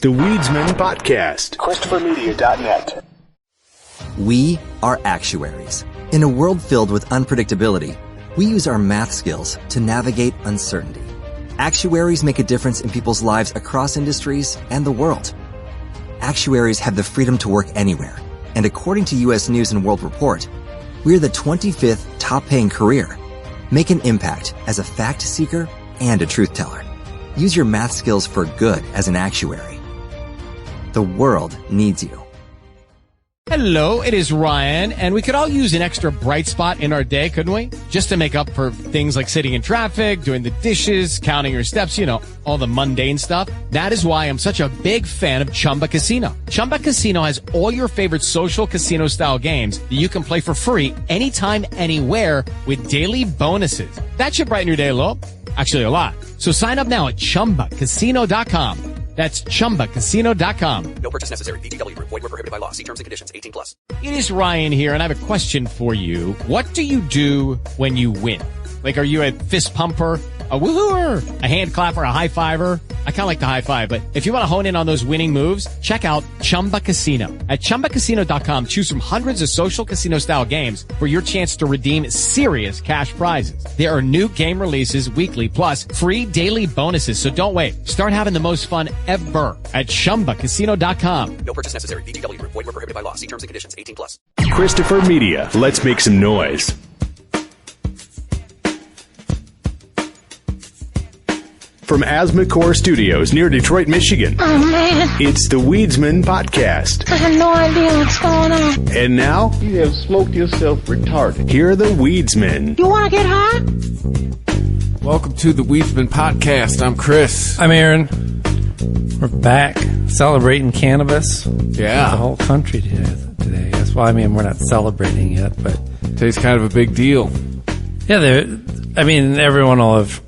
The Weedsman Podcast. ChristopherMedia.net. We are actuaries. In a world filled with unpredictability, we use our math skills to navigate uncertainty. Actuaries make a difference in people's lives across industries and the world. Actuaries have the freedom to work anywhere, and according to U.S. News & World Report, we're the 25th top-paying career. Make an impact as a fact seeker and a truth teller. Use your math skills for good as an actuary. The world needs you. Hello, it is Ryan, and we could all use an extra bright spot in our day, couldn't we? Just to make up for things like sitting in traffic, doing the dishes, counting your steps, you know, all the mundane stuff. That is why I'm such a big fan of Chumba Casino. Chumba Casino has all your favorite social casino-style games that you can play for free anytime, anywhere with daily bonuses. That should brighten your day a little. Actually, a lot. So sign up now at ChumbaCasino.com. That's ChumbaCasino.com. No purchase necessary. VGW Group. Void where prohibited by law. See terms and conditions. 18+. It is Ryan here, and I have a question for you. What do you do when you win? Like, are you a fist pumper, a woohooer, a hand clapper, a high fiver? I kind of like the high five, but if you want to hone in on those winning moves, check out Chumba Casino. At ChumbaCasino.com, choose from hundreds of social casino-style games for your chance to redeem serious cash prizes. There are new game releases weekly, plus free daily bonuses, so don't wait. Start having the most fun ever at ChumbaCasino.com. No purchase necessary. VGW Group. Void where prohibited by law. See terms and conditions. 18+. Christopher Media. Let's make some noise. From Asthma Studios near Detroit, Michigan. Oh, man. It's the Weedsman Podcast. I have no idea what's going on. And now, you have smoked yourself retarded. Here are the Weedsmen. You want to get high? Welcome to the Weedsman Podcast. I'm Chris. I'm Aaron. We're back celebrating cannabis. Yeah. The whole country today. That's why, we're not celebrating yet, but today's kind of a big deal. Yeah, everyone will have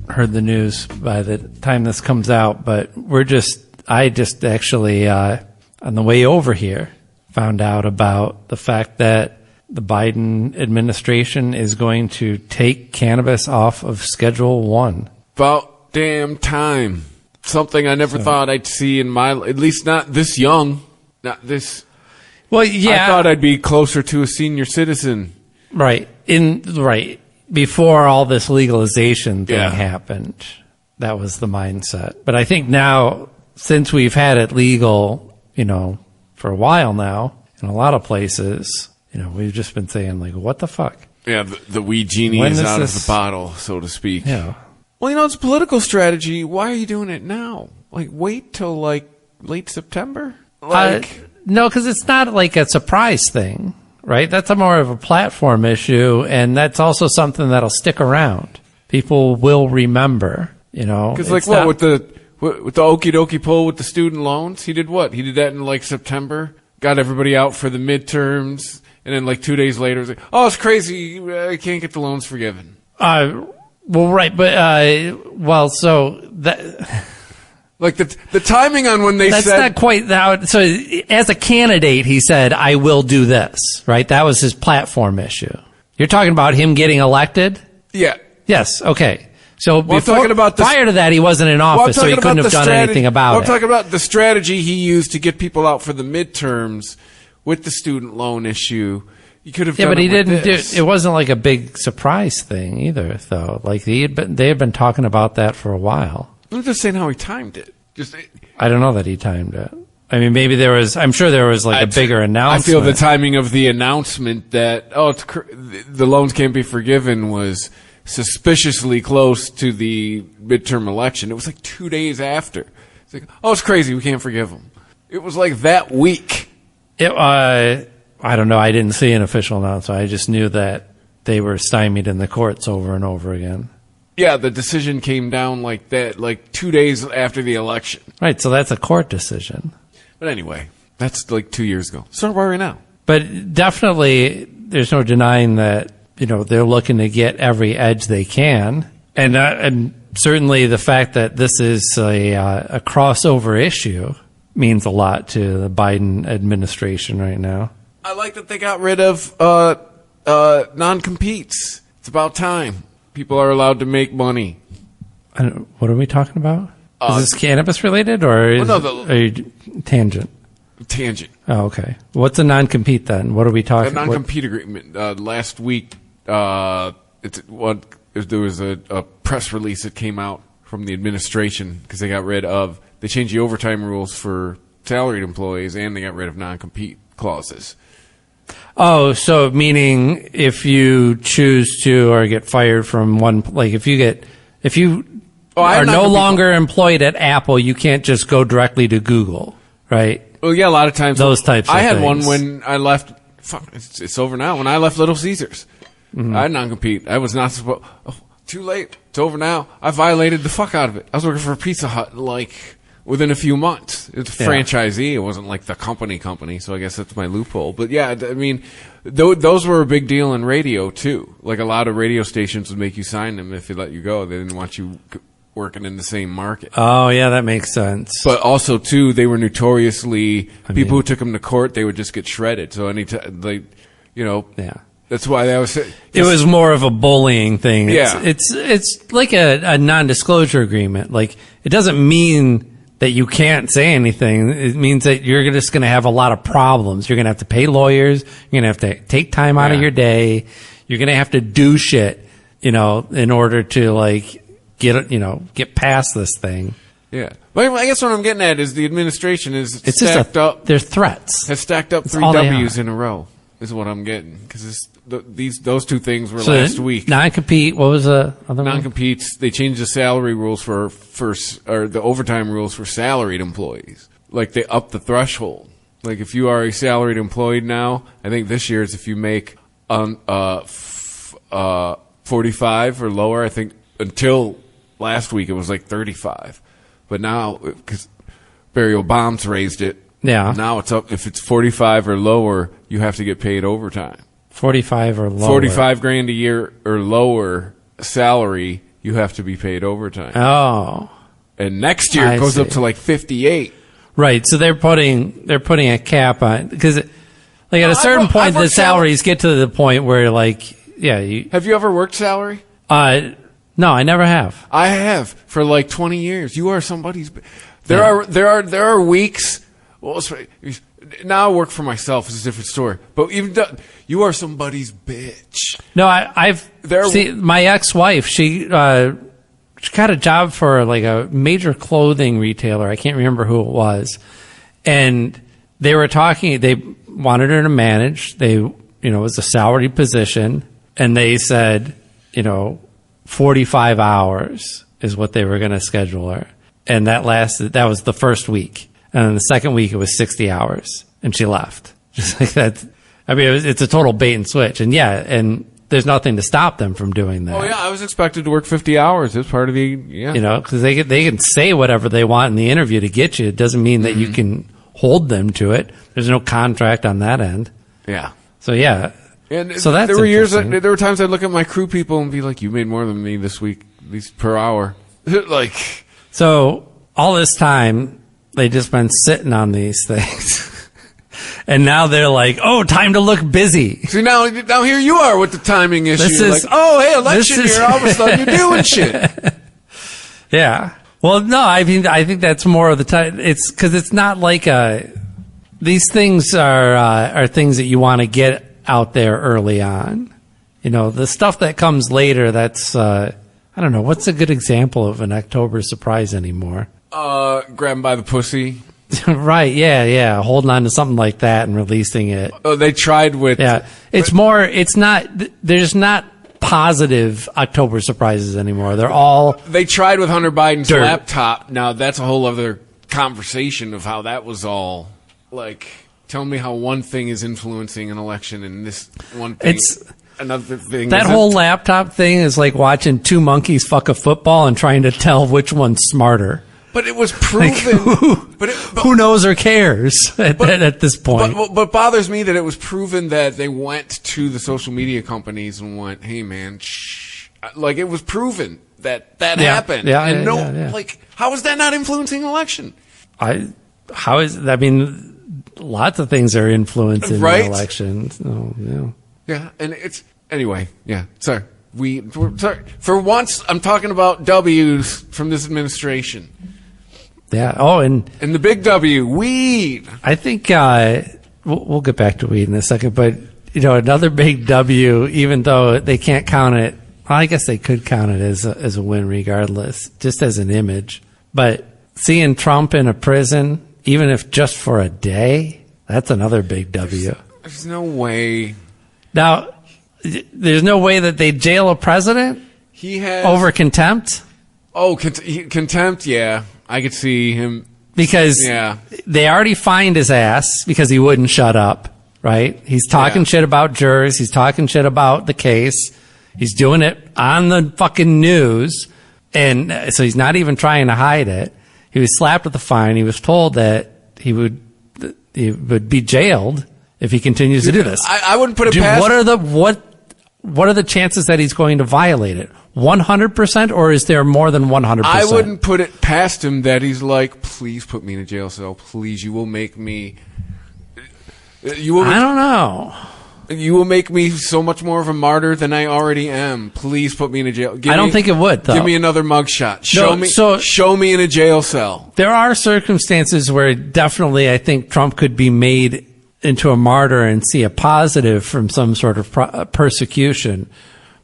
heard the news by the time this comes out, but I just actually, on the way over here, found out about the fact that the Biden administration is going to take cannabis off of Schedule 1. About damn time. Something I never thought I'd see in my, at least not this young, not this. Well, yeah. I thought I'd be closer to a senior citizen. Right. Before all this legalization thing happened, that was the mindset. But I think now, since we've had it legal, for a while now, in a lot of places, we've just been saying, like, what the fuck? Yeah, the weed genie is out of the bottle, so to speak. Yeah. Well, it's a political strategy. Why are you doing it now? Like, wait till, late September? No, because it's not like a surprise thing. Right? That's more of a platform issue, and that's also something that'll stick around. People will remember, Because with the okie dokie pull with the student loans, he did what? He did that in September, got everybody out for the midterms, and then 2 days later, it was like, oh, it's crazy, I can't get the loans forgiven. Well, right, but, so that... the timing on when they That's said... That's not quite how... So, as a candidate, he said, I will do this, right? That was his platform issue. You're talking about him getting elected? Yeah. Yes, okay. So, prior to that, he wasn't in office, so he couldn't have done anything about it. I'm talking about the strategy he used to get people out for the midterms with the student loan issue. He could have done but he didn't do it. It wasn't like a big surprise thing either, though. They had been talking about that for a while. I'm just saying how he timed it. I don't know that he timed it. Maybe I'm sure there was a bigger announcement. I feel the timing of the announcement that, the loans can't be forgiven was suspiciously close to the midterm election. It was 2 days after. It's it's crazy, we can't forgive them. It was that week. I don't know. I didn't see an official announcement. I just knew that they were stymied in the courts over and over again. Yeah, the decision came down like that, 2 days after the election. Right, so that's a court decision. But anyway, that's 2 years ago. So where are we now? But definitely, there's no denying that, they're looking to get every edge they can. And certainly the fact that this is a crossover issue means a lot to the Biden administration right now. I like that they got rid of non-competes. It's about time. People are allowed to make money. What are we talking about? Is this cannabis related or is are you tangent? Tangent. Oh, okay. What's a non-compete then? What are we talking? A non-compete agreement. Last week, there was a press release that came out from the administration because they changed the overtime rules for salaried employees and they got rid of non-compete clauses. Oh, so meaning if you choose to or get fired from one, like if you are no longer employed at Apple, you can't just go directly to Google, right? Well, yeah, a lot of times those types. I had things. one when I left. Fuck, it's over now. When I left Little Caesars, I had non-compete. I was not supposed. Oh, too late. It's over now. I violated the fuck out of it. I was working for Pizza Hut within a few months. It's a franchisee. It wasn't like the company. So I guess that's my loophole. But yeah, I mean, those were a big deal in radio too. Like a lot of radio stations would make you sign them if they let you go. They didn't want you working in the same market. Oh yeah, that makes sense. But also too, they were notoriously people who took them to court. They would just get shredded. So anytime, that's why that was. It was more of a bullying thing. Yeah, it's like a non-disclosure agreement. Like it doesn't mean that you can't say anything. It means that you're just going to have a lot of problems. You're going to have to pay lawyers. You're going to have to take time out of your day. You're going to have to do shit, in order to get past this thing. Yeah. But I guess what I'm getting at is the administration is it's stacked up. They're threats. Has stacked up 3 W's in a row is what I'm getting. Because those two things were last week. Non-compete, what was the other one? Non-competes, they changed the salary rules or the overtime rules for salaried employees. Like they upped the threshold. Like if you are a salaried employee now, I think this year is if you make 45 or lower. I think until last week it was like 35. But now, because Barry Obama's raised it, now it's up. If it's 45 or lower, you have to get paid overtime. 45 or lower. 45 grand a year or lower salary, you have to be paid overtime. Oh. And next year it goes up to like 58. Right. So they're putting a cap on, because at a certain point the salaries get to the point where have you ever worked salary? No, I never have. I have for like 20 years. You are somebody's. There are weeks. Well, now I work for myself. It's a different story. But even you are somebody's bitch. No, my ex-wife. She got a job for like a major clothing retailer. I can't remember who it was, and they were talking. They wanted her to manage. It was a salary position, and they said, 45 hours is what they were going to schedule her. And that was the first week. And then the second week it was 60 hours and she left. Just like that. I mean, it's a total bait and switch. And and there's nothing to stop them from doing that. Oh yeah, I was expected to work 50 hours. It's part of the, because they can say whatever they want in the interview to get you. It doesn't mean that you can hold them to it. There's no contract on that end. Yeah. So yeah. And so there were years, there were times I'd look at my crew people and be like, "You made more than me this week, at least per hour." So all this time they just been sitting on these things, and now they're like, "Oh, time to look busy." See now here you are with the timing issue. Hey, election year, all of a sudden you're doing shit. Yeah. Well, no, I think that's more of the time. It's because it's not like these things are things that you want to get out there early on. The stuff that comes later, that's I don't know, what's a good example of an October surprise anymore? Grab them by the pussy. Right, yeah, holding on to something like that and releasing it. Oh, they tried with... Yeah, there's not positive October surprises anymore. They're all... They tried with Hunter Biden's laptop. Now, that's a whole other conversation of how that was all, tell me how one thing is influencing an election and this one thing, another thing. That whole laptop thing is like watching two monkeys fuck a football and trying to tell which one's smarter. But it was proven. Who knows or cares at this point? But bothers me that it was proven that they went to the social media companies and went, "Hey, man, shh." It was proven that happened. How is that not influencing an election? Lots of things are influencing the election. So, yeah, and it's anyway. Yeah, sorry. We're sorry. For once, I'm talking about W's from this administration. Yeah. Oh, and And the big W, weed. I think we'll get back to weed in a second, but another big W, even though they can't count it. Well, I guess they could count it as a win regardless, just as an image. But seeing Trump in a prison, even if just for a day, that's another big W. There's no way. Now, there's no way that they jail a president He has over contempt. Oh, contempt. Yeah, I could see him Because they already fined his ass because he wouldn't shut up, right? He's talking shit about jurors. He's talking shit about the case. He's doing it on the fucking news. And so he's not even trying to hide it. He was slapped with a fine. He was told that he would be jailed if he continues to do this. I wouldn't put it past. What are the chances that he's going to violate it? 100%, or is there more than 100%? I wouldn't put it past him that he's like, please put me in a jail cell. Please, you will make me. I don't know. You will make me so much more of a martyr than I already am. Please put me in a jail. I don't think it would, though. Give me another mugshot. Show me in a jail cell. There are circumstances where definitely I think Trump could be made into a martyr and see a positive from some sort of persecution.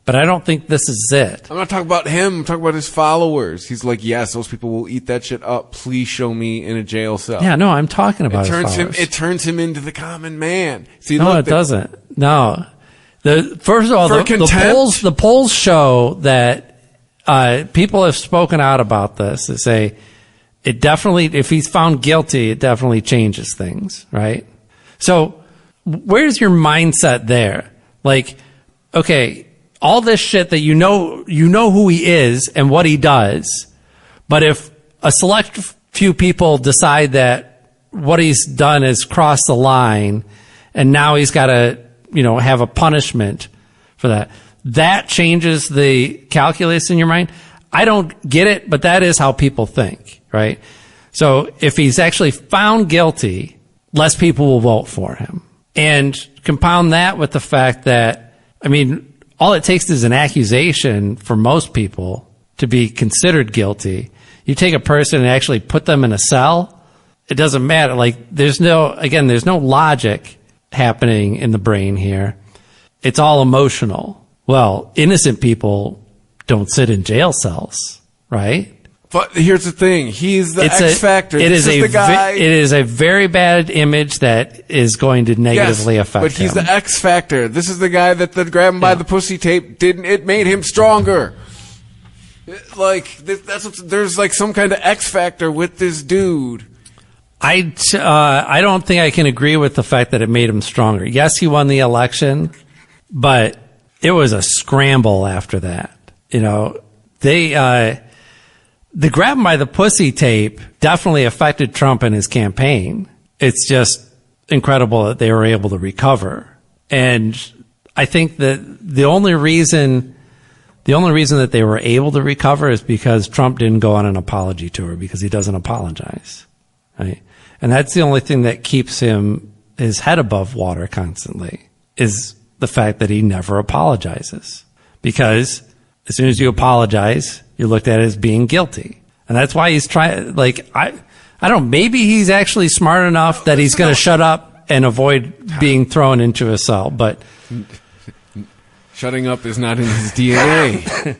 But I don't think this is it. I'm not talking about him. I'm talking about his followers. He's like, yes, those people will eat that shit up. Please show me in a jail cell. Yeah, no, I'm talking about it turns him into the common man. See, no, it doesn't. No. First of all, the polls show that people have spoken out about this. They say it definitely, if he's found guilty, it definitely changes things, right? So where's your mindset there? Like, okay, all this shit that you know who he is and what he does, but if a select few people decide that what he's done is crossed the line and now he's got to, have a punishment for that, that changes the calculus in your mind. I don't get it, but that is how people think, right? So if he's actually found guilty, less people will vote for him. And compound that with the fact that, all it takes is an accusation for most people to be considered guilty. You take a person and actually put them in a cell, it doesn't matter. Like, there's no logic happening in the brain here. It's all emotional. Well, innocent people don't sit in jail cells, right? But here's the thing. He's the X factor. It is a very bad image that is going to negatively affect him. But he's the X factor. This is the guy that the grab him by the pussy tape it made him stronger. There's like some kind of X factor with this dude. I don't think I can agree with the fact that it made him stronger. Yes, he won the election, but it was a scramble after that. The grab him by the pussy tape definitely affected Trump and his campaign. It's just incredible that they were able to recover. And I think that the only reason that they were able to recover is because Trump didn't go on an apology tour, because he doesn't apologize, right? And that's the only thing that keeps his head above water constantly, is the fact that he never apologizes. Because as soon as you apologize, you're looked at as being guilty. And that's why he's trying, I don't know, maybe he's actually smart enough that he's going to shut up and avoid being thrown into a cell, but shutting up is not in his DNA.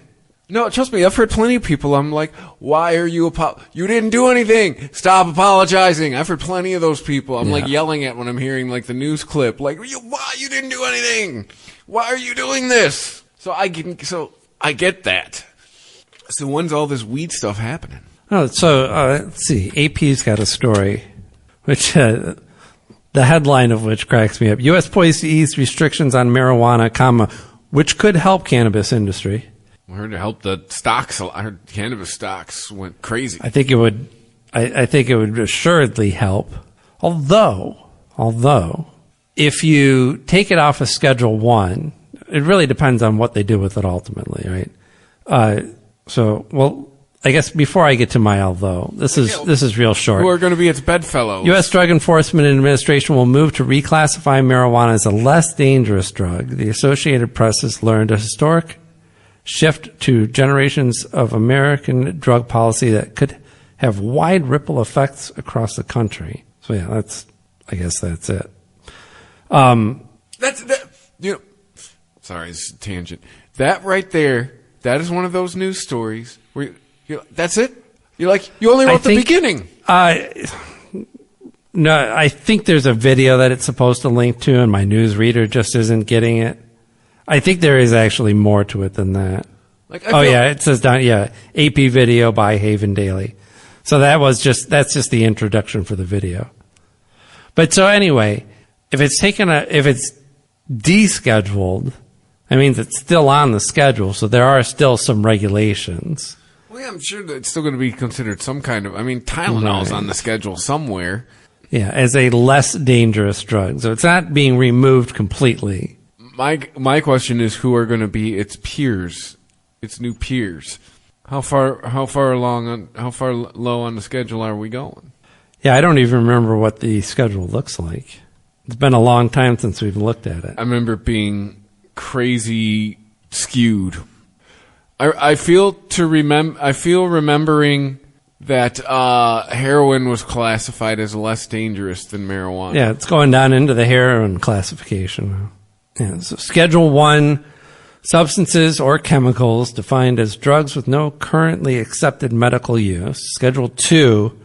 No, trust me, I've heard plenty of people, I'm like, why are you you didn't do anything. Stop apologizing. I've heard plenty of those people. I'm like yelling at when I'm hearing like the news clip, like, why you didn't do anything? Why are you doing this? So I get that. So when's all this weed stuff happening? Let's see. AP's got a story, which the headline of which cracks me up. U.S. poised to ease restrictions on marijuana, which could help cannabis industry. I heard it helped the stocks. I heard cannabis stocks went crazy. I think it would. I think it would assuredly help. Although, if you take it off of Schedule 1, it really depends on what they do with it ultimately, right? I guess before I get to my although, this is real short. Who are going to be its bedfellows? U.S. Drug Enforcement Administration will move to reclassify marijuana as a less dangerous drug. The Associated Press has learned a historic shift to generations of American drug policy that could have wide ripple effects across the country. So yeah, I guess that's it. Sorry, it's a tangent. That right there, that is one of those news stories where that's it. You only wrote the beginning. No, I think there's a video that it's supposed to link to, and my newsreader just isn't getting it. I think there is actually more to it than that. It says down, AP video by Haven Daily. So that's just the introduction for the video. But so anyway, if it's descheduled, that means it's still on the schedule, so there are still some regulations. Well, yeah, I'm sure that it's still going to be considered some kind of, Tylenol's on the schedule somewhere. Yeah, as a less dangerous drug. So it's not being removed completely. My question is, who are going to be its peers, its new peers? How far low on the schedule are we going? Yeah, I don't even remember what the schedule looks like. It's been a long time since we've looked at it. I remember it being crazy skewed. I feel remembering that heroin was classified as less dangerous than marijuana. Yeah, it's going down into the heroin classification. Yeah, so Schedule 1, substances or chemicals defined as drugs with no currently accepted medical use. Schedule 2,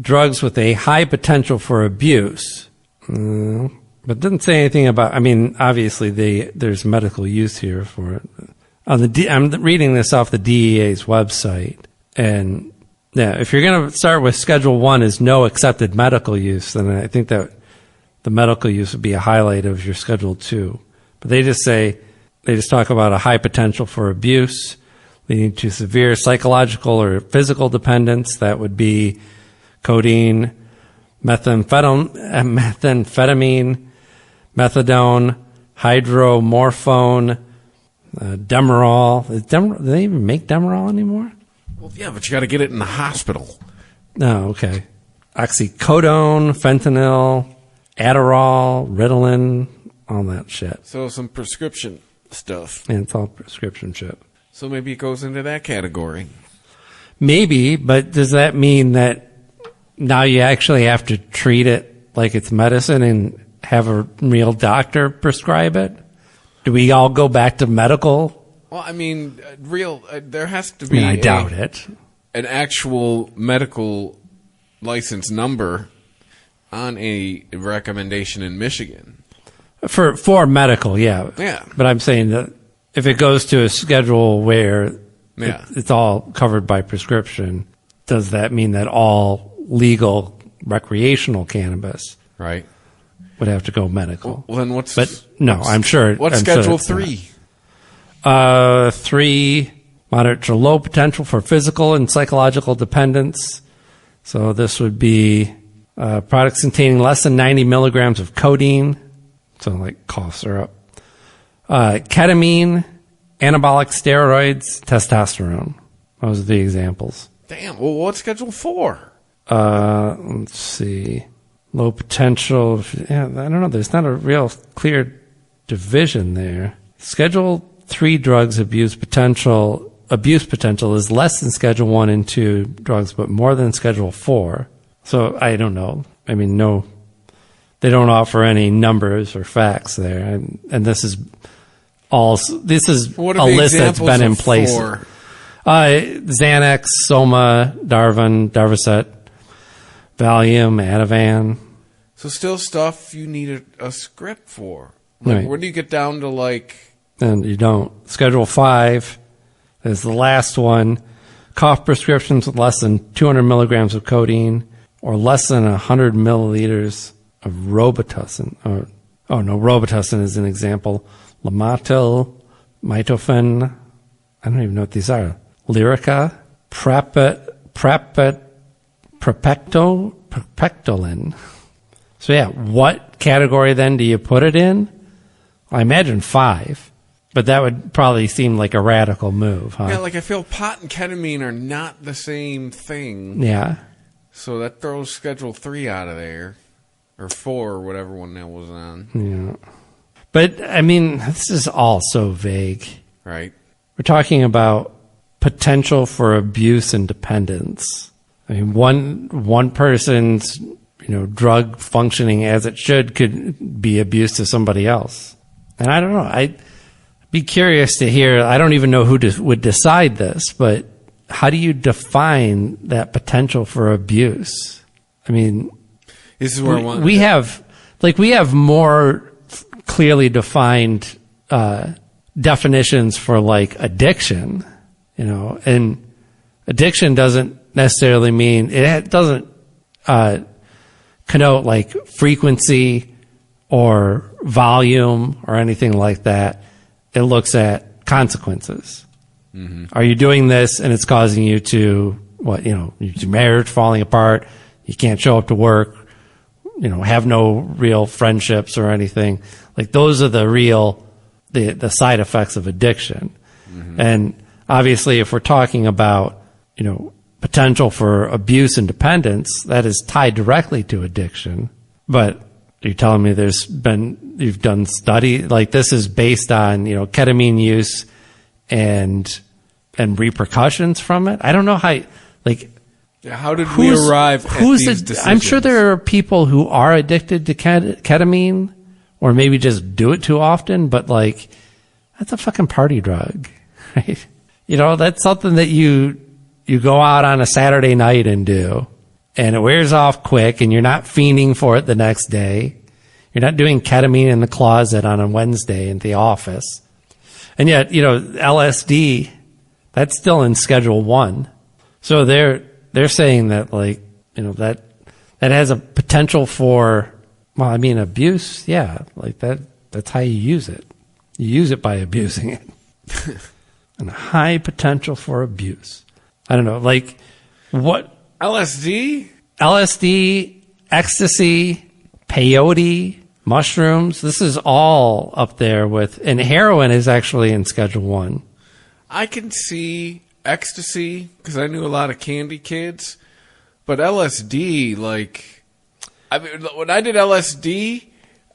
drugs with a high potential for abuse. But it doesn't say anything about, obviously there's medical use here for it. I'm reading this off the DEA's website. And yeah, if you're going to start with Schedule 1 is no accepted medical use, then I think that the medical use would be a highlight of your Schedule 2. But they just talk about a high potential for abuse, leading to severe psychological or physical dependence. That would be codeine, methamphetamine, methadone, hydromorphone, Demerol. Do they even make Demerol anymore? Well, yeah, but you got to get it in the hospital. Oh, okay. Oxycodone, fentanyl, Adderall, Ritalin, all that shit. So some prescription stuff. And it's all prescription shit. So maybe it goes into that category. Maybe, but does that mean that now you actually have to treat it like it's medicine and have a real doctor prescribe it? Do we all go back to medical? Well, there has to be. I doubt it. An actual medical license number on a recommendation in Michigan. For medical, yeah. Yeah. But I'm saying that if it goes to a schedule where it's all covered by prescription, does that mean that all legal recreational cannabis would have to go medical? Well, then I'm sure. What's Schedule 3? 3, moderate to low potential for physical and psychological dependence. So this would be products containing less than 90 milligrams of codeine, so like cough syrup, ketamine, anabolic steroids, testosterone. Those are the examples. Damn. Well, what's Schedule 4? Let's see. Low potential. Yeah, I don't know. There's not a real clear division there. Schedule 3 drugs abuse potential is less than Schedule 1 and 2 drugs, but more than Schedule 4. So I don't know. No, they don't offer any numbers or facts there. And this is a list that's been in place. Xanax, Soma, Darvocet, Valium, Ativan. So still stuff you need a script for. Right. Where do you get down to And you don't. Schedule 5 is the last one. Cough prescriptions with less than 200 milligrams of codeine or less than 100 milliliters of Robitussin. Robitussin is an example. Lamatil, Mitofen, I don't even know what these are. Lyrica, Prepectolin. So yeah, what category then do you put it in? I imagine 5. But that would probably seem like a radical move, huh? Yeah, I feel pot and ketamine are not the same thing. Yeah. So that throws Schedule 3 out of there. Or 4, or whatever one that was on. Yeah. But, this is all so vague. Right. We're talking about potential for abuse and dependence. I mean, one person's, drug functioning as it should could be abuse to somebody else. And I don't know. I'd be curious to hear. I don't even know who would decide this, but how do you define that potential for abuse? I mean, This is where I want. we have more clearly defined definitions for like addiction, and addiction doesn't necessarily mean it doesn't connote like frequency or volume or anything like that. It looks at consequences. Mm-hmm. Are you doing this and it's causing you to your marriage falling apart? You can't show up to work. Have no real friendships or anything. Like those are the side effects of addiction. Mm-hmm. And obviously if we're talking about, potential for abuse and dependence, that is tied directly to addiction. But you're telling me you've done study, like this is based on, ketamine use and repercussions from it? I don't know how, like, how did we arrive at these decisions? I'm sure there are people who are addicted to ketamine or maybe just do it too often, but like, that's a fucking party drug, right? That's something that you go out on a Saturday night and do, and it wears off quick, and you're not fiending for it the next day. You're not doing ketamine in the closet on a Wednesday in the office. And yet, LSD, that's still in Schedule 1. So they're saying that, like, that has a potential for, abuse. Yeah, like that's how you use it. You use it by abusing it. And a high potential for abuse. I don't know, like what? LSD, ecstasy, peyote, mushrooms. This is all up there with, and heroin is actually in Schedule 1. I can see ecstasy because I knew a lot of candy kids, but LSD, like, when I did LSD,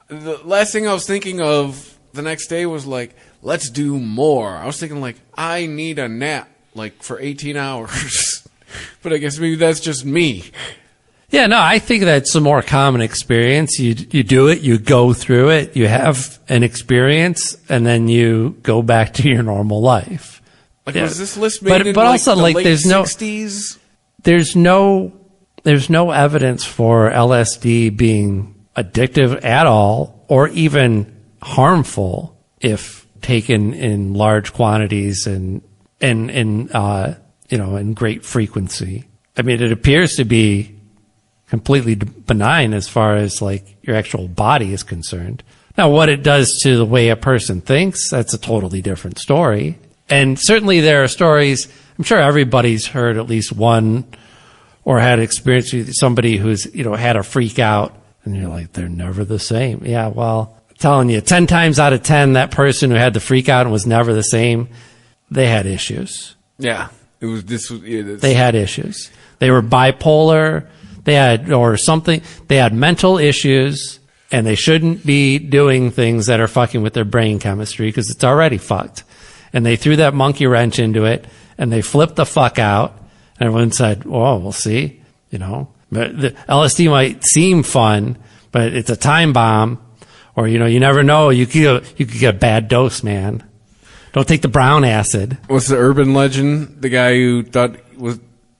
the last thing I was thinking of the next day was like, let's do more. I was thinking like, I need a nap, like for 18 hours. But I guess maybe that's just me. Yeah, no, I think that's a more common experience. You do it, you go through it, you have an experience, and then you go back to your normal life. Like, was this list made in also, the late there's 60s? There's no evidence for LSD being addictive at all, or even harmful if taken in large quantities and in great frequency. I mean, it appears to be completely benign as far as like your actual body is concerned. Now, what it does to the way a person thinks, that's a totally different story. And certainly there are stories, I'm sure everybody's heard at least one or had experience with somebody who's, had a freak out, and you're like, they're never the same. Yeah, well, I'm telling you, 10 times out of 10, that person who had the freak out and was never the same, they had issues. Yeah. They had issues. They were bipolar. They had mental issues, and they shouldn't be doing things that are fucking with their brain chemistry because it's already fucked. And they threw that monkey wrench into it, and they flipped the fuck out. And everyone said, "Oh, we'll see." But the LSD might seem fun, but it's a time bomb, or you never know. You could get a bad dose, man. Don't take the brown acid. What's the urban legend? The guy who thought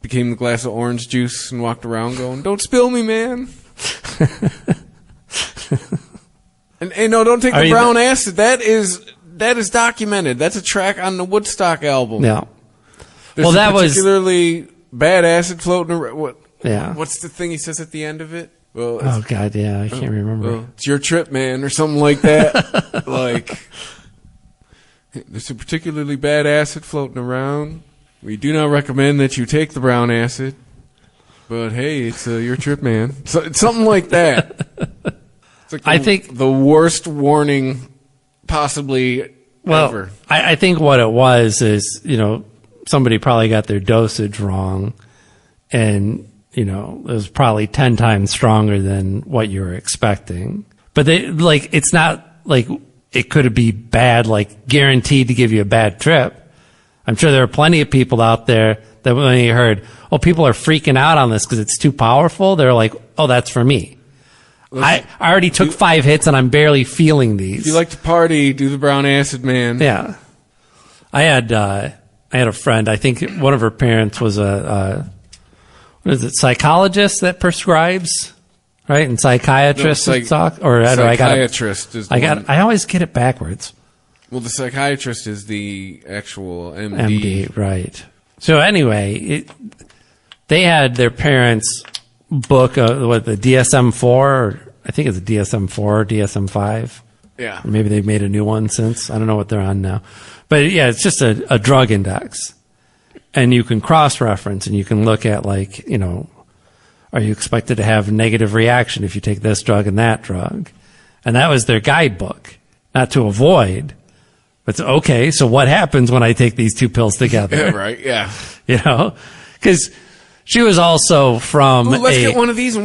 became the glass of orange juice and walked around going, "Don't spill me, man." and no, don't take the brown acid. That is documented. That's a track on the Woodstock album. Yeah. There's particularly bad acid floating around. Yeah. What's the thing he says at the end of it? Well, oh God, yeah, I can't remember. Well, it's your trip, man, or something like that. Like, there's a particularly bad acid floating around. We do not recommend that you take the brown acid, but hey, it's your trip, man. So, it's something like that. It's like I think the worst warning possibly ever. I think what it was is, somebody probably got their dosage wrong, and it was probably 10 times stronger than what you were expecting. But it's not like it could be bad, like guaranteed to give you a bad trip. I'm sure there are plenty of people out there that when they heard, oh, people are freaking out on this because it's too powerful, they're like, oh, that's for me. I already took 5 hits and I'm barely feeling these. If you like to party, do the brown acid, man. Yeah. I had a friend, I think one of her parents was psychologist that prescribes, right? And psychiatrist talk? Or psychiatrist is the one. I always get it backwards. Well, the psychiatrist is the actual MD. MD, right. So anyway, they had their parents book the DSM-4, or I think it's a DSM-4 or DSM-5. Yeah. Or maybe they've made a new one since. I don't know what they're on now. But yeah, it's just a drug index. And you can cross-reference and you can look at are you expected to have negative reaction if you take this drug and that drug? And that was their guidebook. Not to avoid, but okay, so what happens when I take these 2 pills together? Yeah, right, yeah. Because she was also from let's get one of these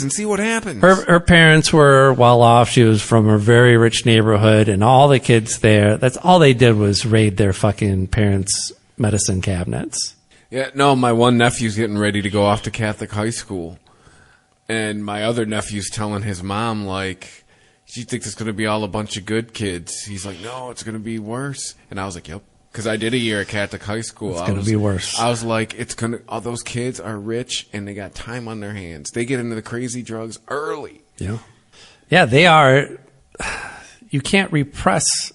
and see what happens. Her parents were well off. She was from a very rich neighborhood, and all the kids there, that's all they did was raid their fucking parents' medicine cabinets. Yeah, no, my one nephew's getting ready to go off to Catholic high school, and my other nephew's telling his mom, like, "You think it's going to be all a bunch of good kids?" He's like, "No, it's going to be worse." And I was like, "Yep." Because I did a year at Catholic high school. It's going to be worse. I was like, all those kids are rich and they got time on their hands. They get into the crazy drugs early. Yeah. Yeah, they are. You can't repress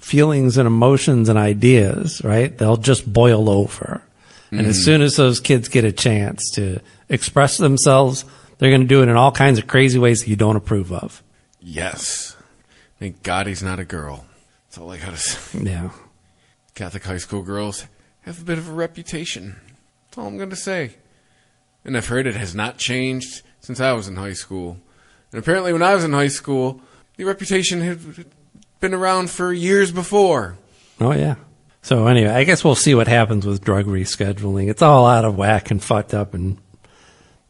feelings and emotions and ideas, right? They'll just boil over. And as soon as those kids get a chance to express themselves, they're going to do it in all kinds of crazy ways that you don't approve of. Yes. Thank God he's not a girl. That's all I got to say. Yeah. Catholic high school girls have a bit of a reputation. That's all I'm going to say. And I've heard it has not changed since I was in high school. And apparently when I was in high school, the reputation had been around for years before. Oh, yeah. So anyway, I guess we'll see what happens with drug rescheduling. It's all out of whack and fucked up and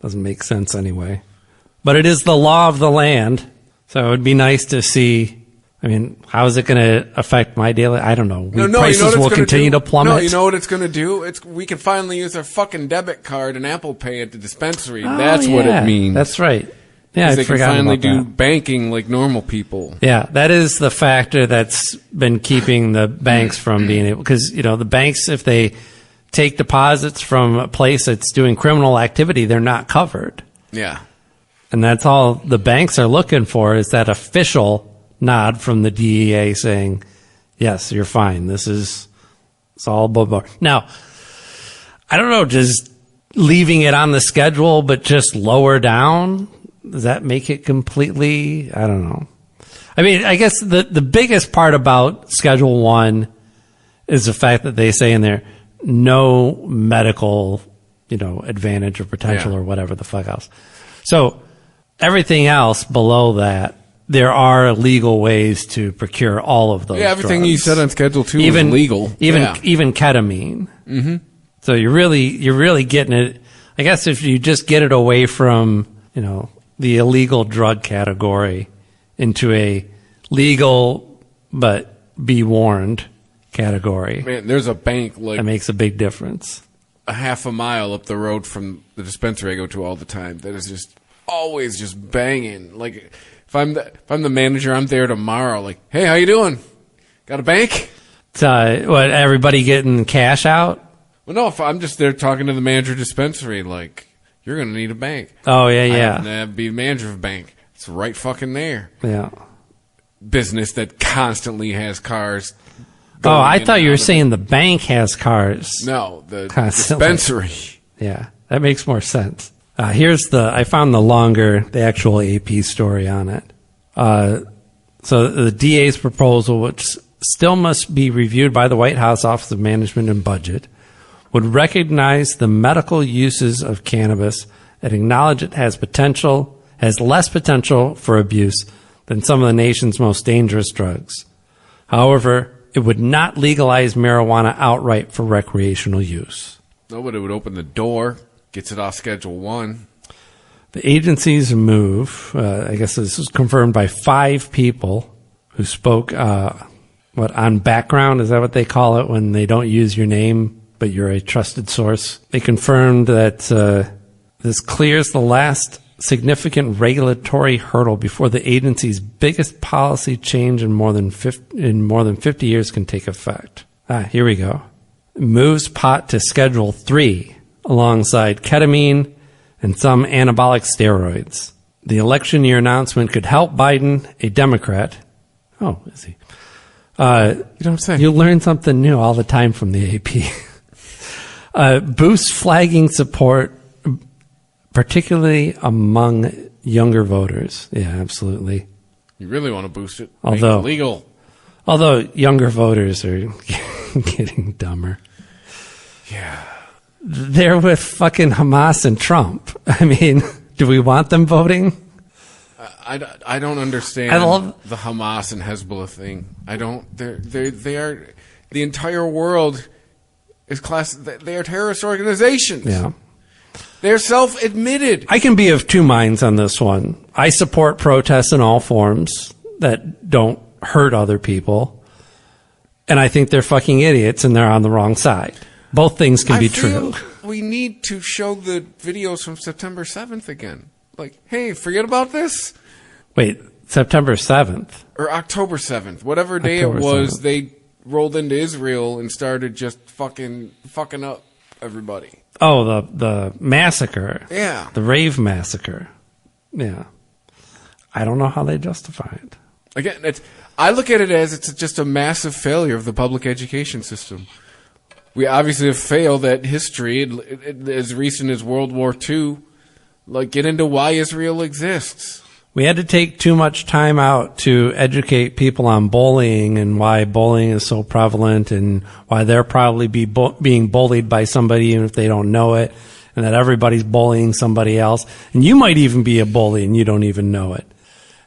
doesn't make sense anyway. But it is the law of the land. So it would be nice to see. I mean, how is it going to affect my daily? I don't know. Prices will continue to plummet. No, you know what it's going to do? We can finally use our fucking debit card and Apple Pay at the dispensary. That's what it means. That's right. Yeah, I they can finally do banking like normal people. Yeah, that is the factor that's been keeping the banks from being able. Because, the banks, if they take deposits from a place that's doing criminal activity, they're not covered. Yeah. And that's all the banks are looking for is that official nod from the DEA saying, yes, you're fine. It's all blah, blah. Now, I don't know, just leaving it on the schedule, but just lower down, does that make it completely? I don't know. I mean, I guess the biggest part about Schedule 1 is the fact that they say in there, no medical, advantage or potential or whatever the fuck else. So everything else below that, there are legal ways to procure all of those. Yeah, everything drugs. you said on Schedule 2 is legal. Even ketamine. Mm-hmm. So you're really getting it. I guess if you just get it away from, the illegal drug category into a legal but be warned category. Man, there's a bank that makes a big difference. A half a mile up the road from the dispensary I go to all the time that is just always just banging. Like if I'm the manager, I'm there tomorrow. Like, hey, how you doing? Got a bank? What, everybody getting cash out? Well, no, if I'm just there talking to the manager of dispensary, like, you're going to need a bank. Oh, yeah. I happen to be the manager of a bank. It's right fucking there. Yeah. Business that constantly has cars. Oh, I thought you were saying the bank has cars. No, the dispensary. Yeah, that makes more sense. I found the actual AP story on it. So the DA's proposal, which still must be reviewed by the White House Office of Management and Budget, would recognize the medical uses of cannabis and acknowledge it has less potential for abuse than some of the nation's most dangerous drugs. However, it would not legalize marijuana outright for recreational use. No, but it would open the door, gets it off Schedule 1. The agency's move, I guess this was confirmed by 5 people who spoke on background? Is that what they call it when they don't use your name, but you're a trusted source? They confirmed that this clears the last significant regulatory hurdle before the agency's biggest policy change in more than 50 years can take effect. Here we go. Moves pot to Schedule 3 alongside ketamine and some anabolic steroids. The election year announcement could help Biden, a Democrat. Oh, is he? You know what I'm saying? You learn something new all the time from the AP. Boost flagging support, particularly among younger voters. Yeah, absolutely. You really want to boost it? Although- Make it legal. Although younger voters are getting dumber. Yeah. They're with fucking Hamas and Trump. I mean, do we want them voting? I don't understand the Hamas and Hezbollah thing. I don't. They are the entire world is they are terrorist organizations. Yeah. They're self-admitted. I can be of two minds on this one. I support protests in all forms that don't hurt other people. And I think they're fucking idiots and they're on the wrong side. Both things can be true. We need to show the videos from September 7th again. Like, hey, forget about this. Wait, September 7th? Or October 7th. Whatever day October it was, 7th. they rolled into Israel and started just fucking up everybody. Oh, the massacre. Yeah. The rave massacre. Yeah. I don't know how they justify it. Again, I look at it as it's just a massive failure of the public education system. We obviously have failed at history, as recent as World War II. Like, get into why Israel exists. We had to take too much time out to educate people on bullying and why bullying is so prevalent and why they're probably being bullied by somebody even if they don't know it, and that everybody's bullying somebody else. And you might even be a bully and you don't even know it.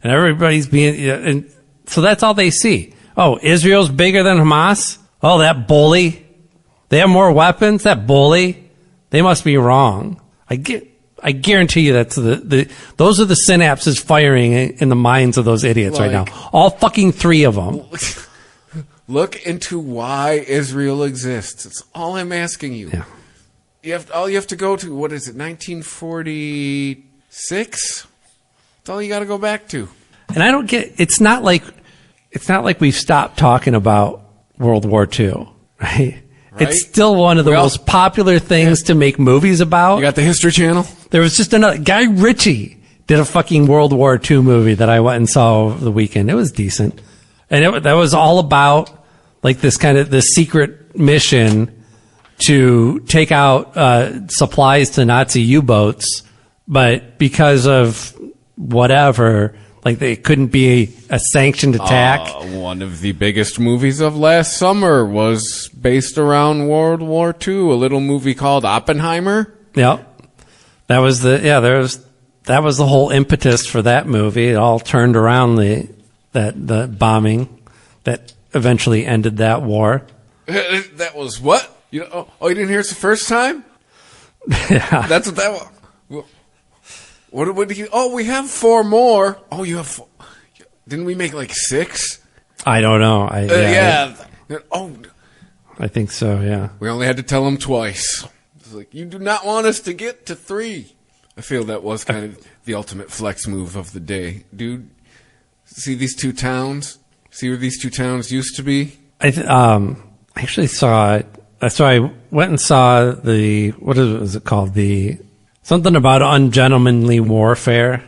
And everybody's being, and so that's all they see. Oh, Israel's bigger than Hamas? Oh, that bully. They have more weapons? That bully? They must be wrong. I guarantee you that's those are the synapses firing in the minds of those idiots right now. All fucking three of them. Look into why Israel exists. That's all I'm asking you. Yeah. All you have to go to, what is it, 1946? That's all you got to go back to. And I don't get, it's not like we've stopped talking about World War II, right? It's still one of the most popular things to make movies about. You got the History Channel? There was just another, Guy Ritchie did a fucking World War II movie that I went and saw over the weekend. It was decent. And that was all about like this secret mission to take out supplies to Nazi U-boats, but because of whatever, like they couldn't be a sanctioned attack. One of the biggest movies of last summer was based around World War II, a little movie called Oppenheimer. Yep. That was the whole impetus for that movie. It all turned around the bombing that eventually ended that war. That was what? You didn't hear it the first time? Yeah. That's what that was. What did you? Oh, we have 4 more. Oh, you have 4. Didn't we make like 6? I don't know. I think so. Yeah. We only had to tell them twice. It's like, you do not want us to get to 3. I feel that was kind of the ultimate flex move of the day, dude. See these 2 towns? See where these 2 towns used to be? I actually saw it. So I went and saw what is it called? Something about ungentlemanly warfare.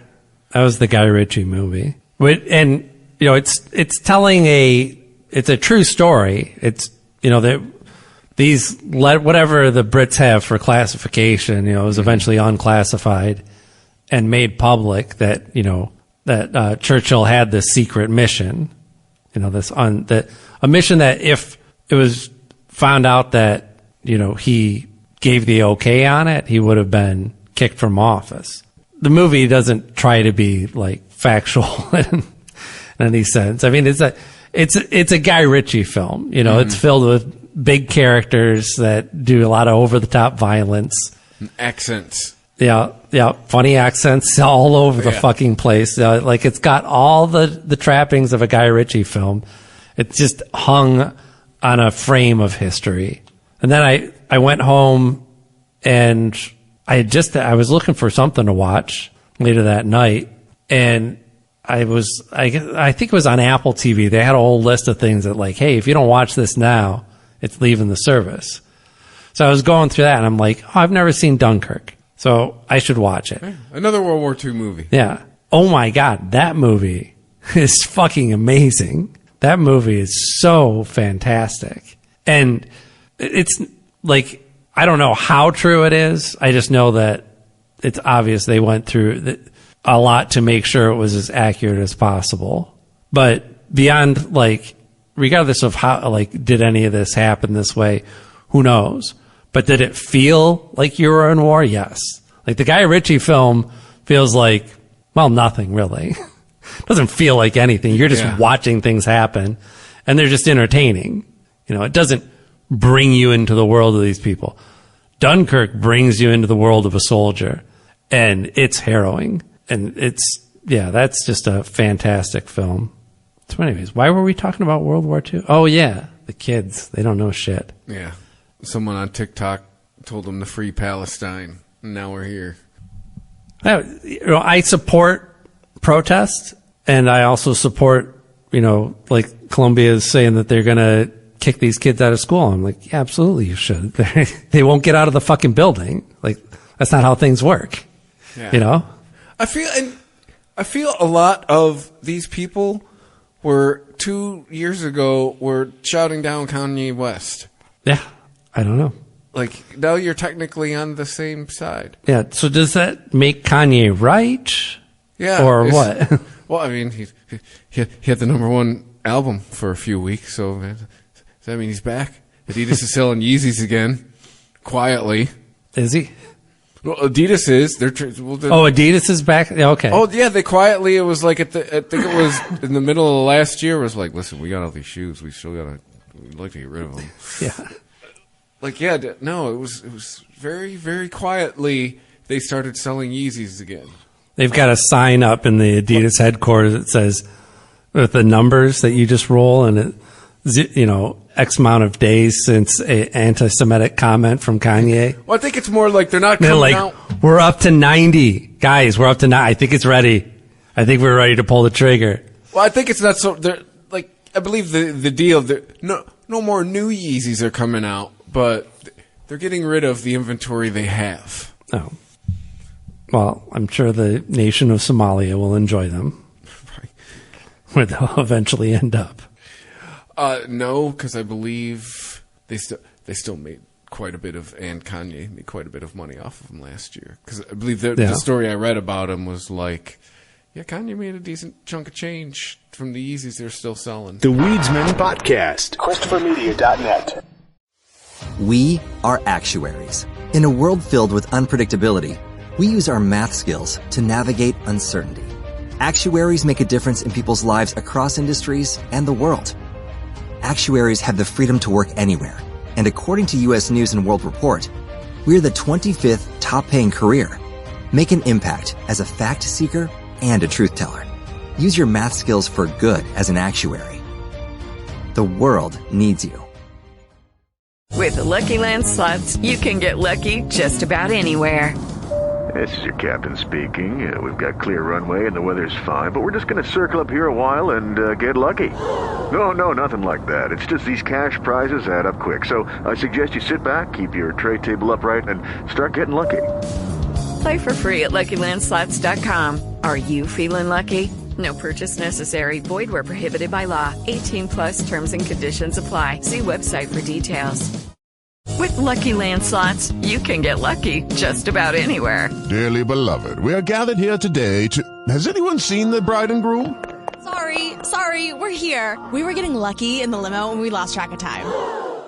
That was the Guy Ritchie movie. And, it's telling it's a true story. It's, that whatever the Brits have for classification, was eventually unclassified and made public that, that Churchill had this secret mission, a mission that if it was found out that, he gave the okay on it, he would have been kicked from office. The movie doesn't try to be like factual in any sense. I mean, it's a Guy Ritchie film. It's filled with big characters that do a lot of over the top violence, accents. Yeah, funny accents all over the fucking place. Like it's got all the trappings of a Guy Ritchie film, It's just hung on a frame of history. And then I went home and I was looking for something to watch later that night, and I think it was on Apple TV. They had a whole list of things that, like, hey, if you don't watch this now, it's leaving the service. So I was going through that, and I'm like, oh, I've never seen Dunkirk, so I should watch it. Another World War II movie. Yeah. Oh my God, that movie is fucking amazing. That movie is so fantastic. And it's like, I don't know how true it is. I just know that it's obvious they went through a lot to make sure it was as accurate as possible. But beyond, like, regardless of how, like, did any of this happen this way, who knows? But did it feel like you were in war? Yes. Like, the Guy Ritchie film feels like, well, nothing really. Doesn't feel like anything. You're just watching things happen, and they're just entertaining. You know, it doesn't bring you into the world of these people. Dunkirk brings you into the world of a soldier, and it's harrowing. And that's just a fantastic film. So anyways, why were we talking about World War II? Oh, yeah, the kids. They don't know shit. Yeah. Someone on TikTok told them to free Palestine, and now we're here. I support protest, and I also support, like Columbia is saying that they're going to kick these kids out of school. I'm like, yeah, absolutely you should. They won't get out of the fucking building. Like, that's not how things work. Yeah. I feel a lot of these people were 2 years ago were shouting down Kanye West. Yeah, I don't know. Like, now you're technically on the same side. Yeah, so does that make Kanye right? Yeah. Or what? Well, I mean, he had the #1 album for a few weeks, so does that mean he's back? Adidas is selling Yeezys again, quietly. Is he? Well, Adidas is. Adidas is back? Yeah, okay. Oh, yeah, they quietly, it was like, I think it was in the middle of last year, it was like, listen, we got all these shoes, we'd like to get rid of them. Yeah. Like, yeah, no, it was very, very quietly they started selling Yeezys again. They've got a sign up in the Adidas headquarters that says, with the numbers that you just roll, and it, X amount of days since an anti-Semitic comment from Kanye. Well, I think it's more like they're not coming out. We're up to 90. Guys, we're up to 90. I think it's ready. I think we're ready to pull the trigger. Well, I think it's not so. I believe the deal. No more new Yeezys are coming out, but they're getting rid of the inventory they have. Oh. Well, I'm sure the nation of Somalia will enjoy them. Right. Where they'll eventually end up. No, because I believe they still made quite a bit of, and Kanye made quite a bit of money off of them last year. Because I believe the story I read about him was like, yeah, Kanye made a decent chunk of change from the Yeezys they're still selling. The Weedsman Podcast. ChristopherMedia.net. We are actuaries. In a world filled with unpredictability, we use our math skills to navigate uncertainty. Actuaries make a difference in people's lives across industries and the world. Actuaries have the freedom to work anywhere, and according to U.S. News & World Report, we're the 25th top-paying career. Make an impact as a fact seeker and a truth teller. Use your math skills for good as an actuary. The world needs you. With the Lucky Land Slots, you can get lucky just about anywhere. This is your captain speaking. We've got clear runway and the weather's fine, but we're just going to circle up here a while and get lucky. No, nothing like that. It's just these cash prizes add up quick. So I suggest you sit back, keep your tray table upright, and start getting lucky. Play for free at LuckyLandSlots.com. Are you feeling lucky? No purchase necessary. Void where prohibited by law. 18+ terms and conditions apply. See website for details. With Lucky Land Slots, you can get lucky just about anywhere. Dearly beloved, we are gathered here today to... Has anyone seen the bride and groom? Sorry, we're here. We were getting lucky in the limo and we lost track of time.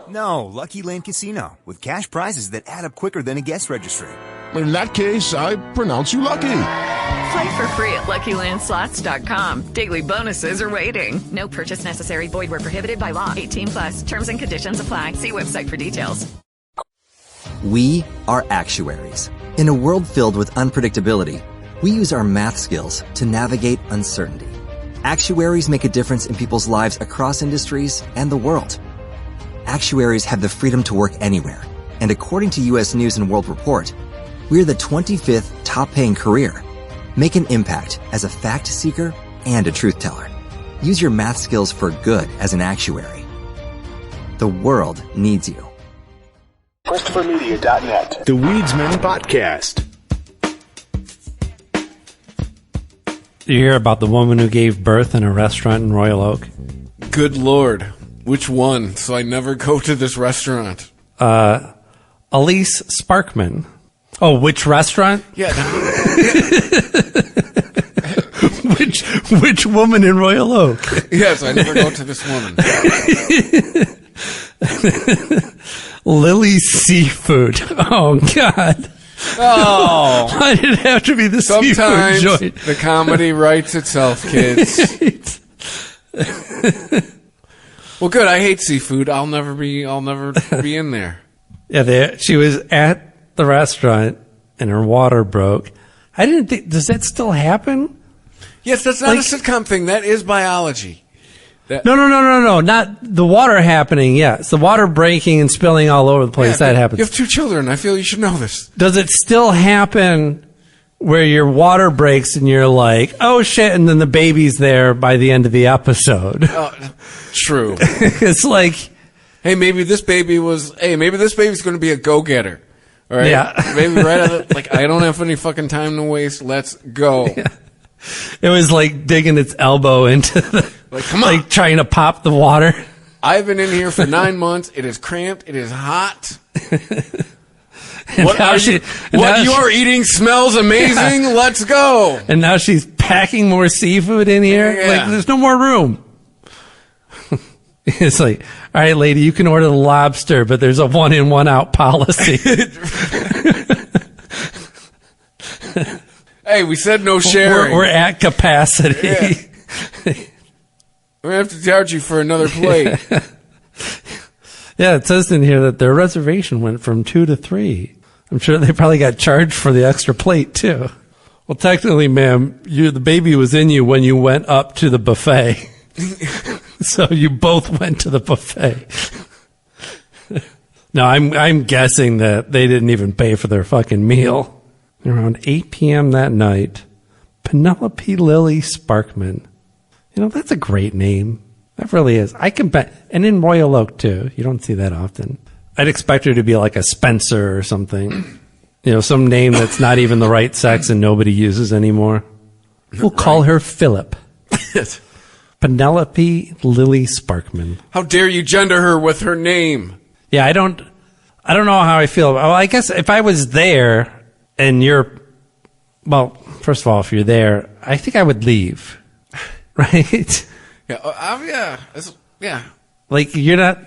No, Lucky Land Casino, with cash prizes that add up quicker than a guest registry. In that case, I pronounce you lucky. Play for free at LuckyLandSlots.com. Daily bonuses are waiting. No purchase necessary. Void where prohibited by law. 18+. Terms and conditions apply. See website for details. We are actuaries. In a world filled with unpredictability, we use our math skills to navigate uncertainty. Actuaries make a difference in people's lives across industries and the world. Actuaries have the freedom to work anywhere, and according to U.S. News & World Report, we're the 25th top-paying career. Make an impact as a fact seeker and a truth teller. Use your math skills for good as an actuary. The world needs you. ChristopherMedia.net. The Weedsman Podcast. Did you hear about the woman who gave birth in a restaurant in Royal Oak? Good Lord. Which one? So I never go to this restaurant. Elise Sparkman. Oh, which restaurant? Yeah. Which woman in Royal Oak? Yes, I never go to this woman. Lily Seafood. Oh, God. Oh. Why did it have to be the Sometimes seafood joint? The comedy writes itself, kids. Well, good. I hate seafood. I'll never be in there. Yeah, she was at the restaurant and her water broke. I didn't think, does that still happen? Yes, that's not a sitcom thing. That is biology. No. Not the water happening. Yes, the water breaking and spilling all over the place. Yeah, that happens. You have 2 children. I feel you should know this. Does it still happen where your water breaks and you're like, oh shit, and then the baby's there by the end of the episode? True. It's like, hey, maybe this baby's going to be a go-getter. All right? Yeah. Maybe right out of like, I don't have any fucking time to waste. Let's go. Yeah. It was like digging its elbow into the, come on. like trying to pop the water. I've been in here for 9 months. It is cramped. It is hot. What you are eating smells amazing. Let's go. And now she's packing more seafood in here. Yeah. Like, there's no more room. It's like, all right, lady, you can order the lobster, but there's a 1 in, 1 out policy. Hey, we said no sharing. We're at capacity. Yeah. We're going to have to charge you for another plate. Yeah, it says in here that their reservation went from 2 to 3. I'm sure they probably got charged for the extra plate, too. Well, technically, ma'am, the baby was in you when you went up to the buffet. So you both went to the buffet. No, I'm guessing that they didn't even pay for their fucking meal. Around 8 p.m. that night, Penelope Lily Sparkman. You know, that's a great name. That really is. I can bet. And in Royal Oak, too. You don't see that often. I'd expect her to be like a Spencer or something. You know, some name that's not even the right sex and nobody uses anymore. We'll call her Philip. Penelope Lily Sparkman. How dare you gender her with her name? Yeah, I don't know how I feel. Well, I guess if I was there and first of all, if you're there, I think I would leave. Right? Yeah. Yeah. Like, you're not,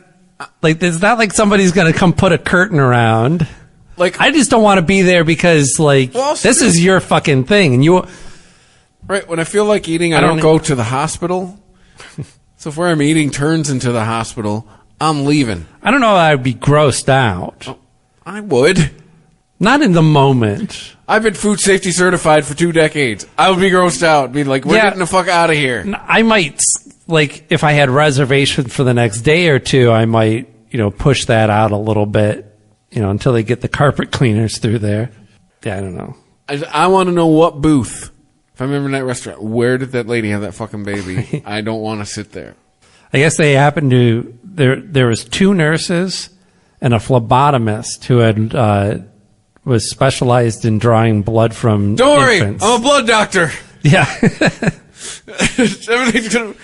like, it's not like somebody's going to come put a curtain around. Like, I just don't want to be there because, like, this is your fucking thing. And you. Right. When I feel like eating, I don't go to the hospital. So if where I'm eating turns into the hospital, I'm leaving. I don't know if I'd be grossed out. Oh, I would. Not in the moment. I've been food safety certified for 2 decades. I would be grossed out. Be like, we're getting the fuck out of here. I might, like, if I had reservations for the next day or two, I might, push that out a little bit, until they get the carpet cleaners through there. Yeah, I don't know. I want to know what booth. If I'm in that restaurant, where did that lady have that fucking baby? I don't want to sit there. I guess they happened to, there was 2 nurses and a phlebotomist who had, was specialized in drawing blood from infants. I'm a blood doctor. Yeah. Everything's gonna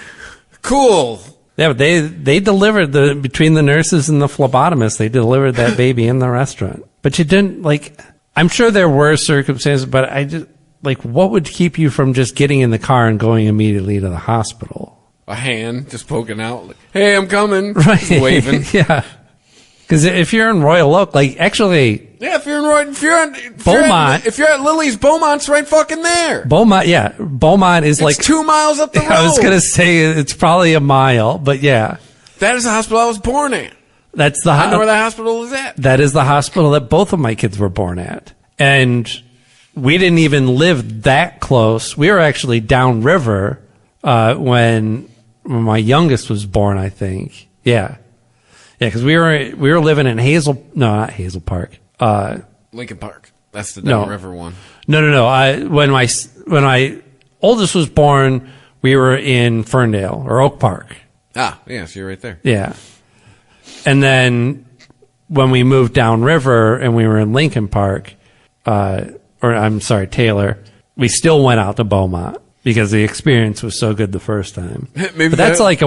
cool. Yeah, but they delivered between the nurses and the phlebotomist, they delivered that baby in the restaurant. But you didn't, like, I'm sure there were circumstances, but I just, like, what would keep you from just getting in the car and going immediately to the hospital? A hand just poking out. Like, hey, I'm coming. Right. Just waving. Yeah. Because if you're in Royal Oak, like, actually. Yeah, if you're at Lily's, Beaumont's right fucking there. Beaumont, yeah. Beaumont is like 2 miles up the road. I was going to say it's probably a mile, but yeah. That is the hospital I was born at. I know where that hospital is at. That is the hospital that both of my kids were born at. And we didn't even live that close. We were actually downriver when my youngest was born, I think. Yeah, because we were living in not Hazel Park. Lincoln Park. That's the downriver one. No. When my oldest was born, we were in Ferndale or Oak Park. Ah, yeah, so you're right there. Yeah. And then when we moved downriver and we were in Lincoln Park, Taylor, we still went out to Beaumont because the experience was so good the first time. Maybe but that's like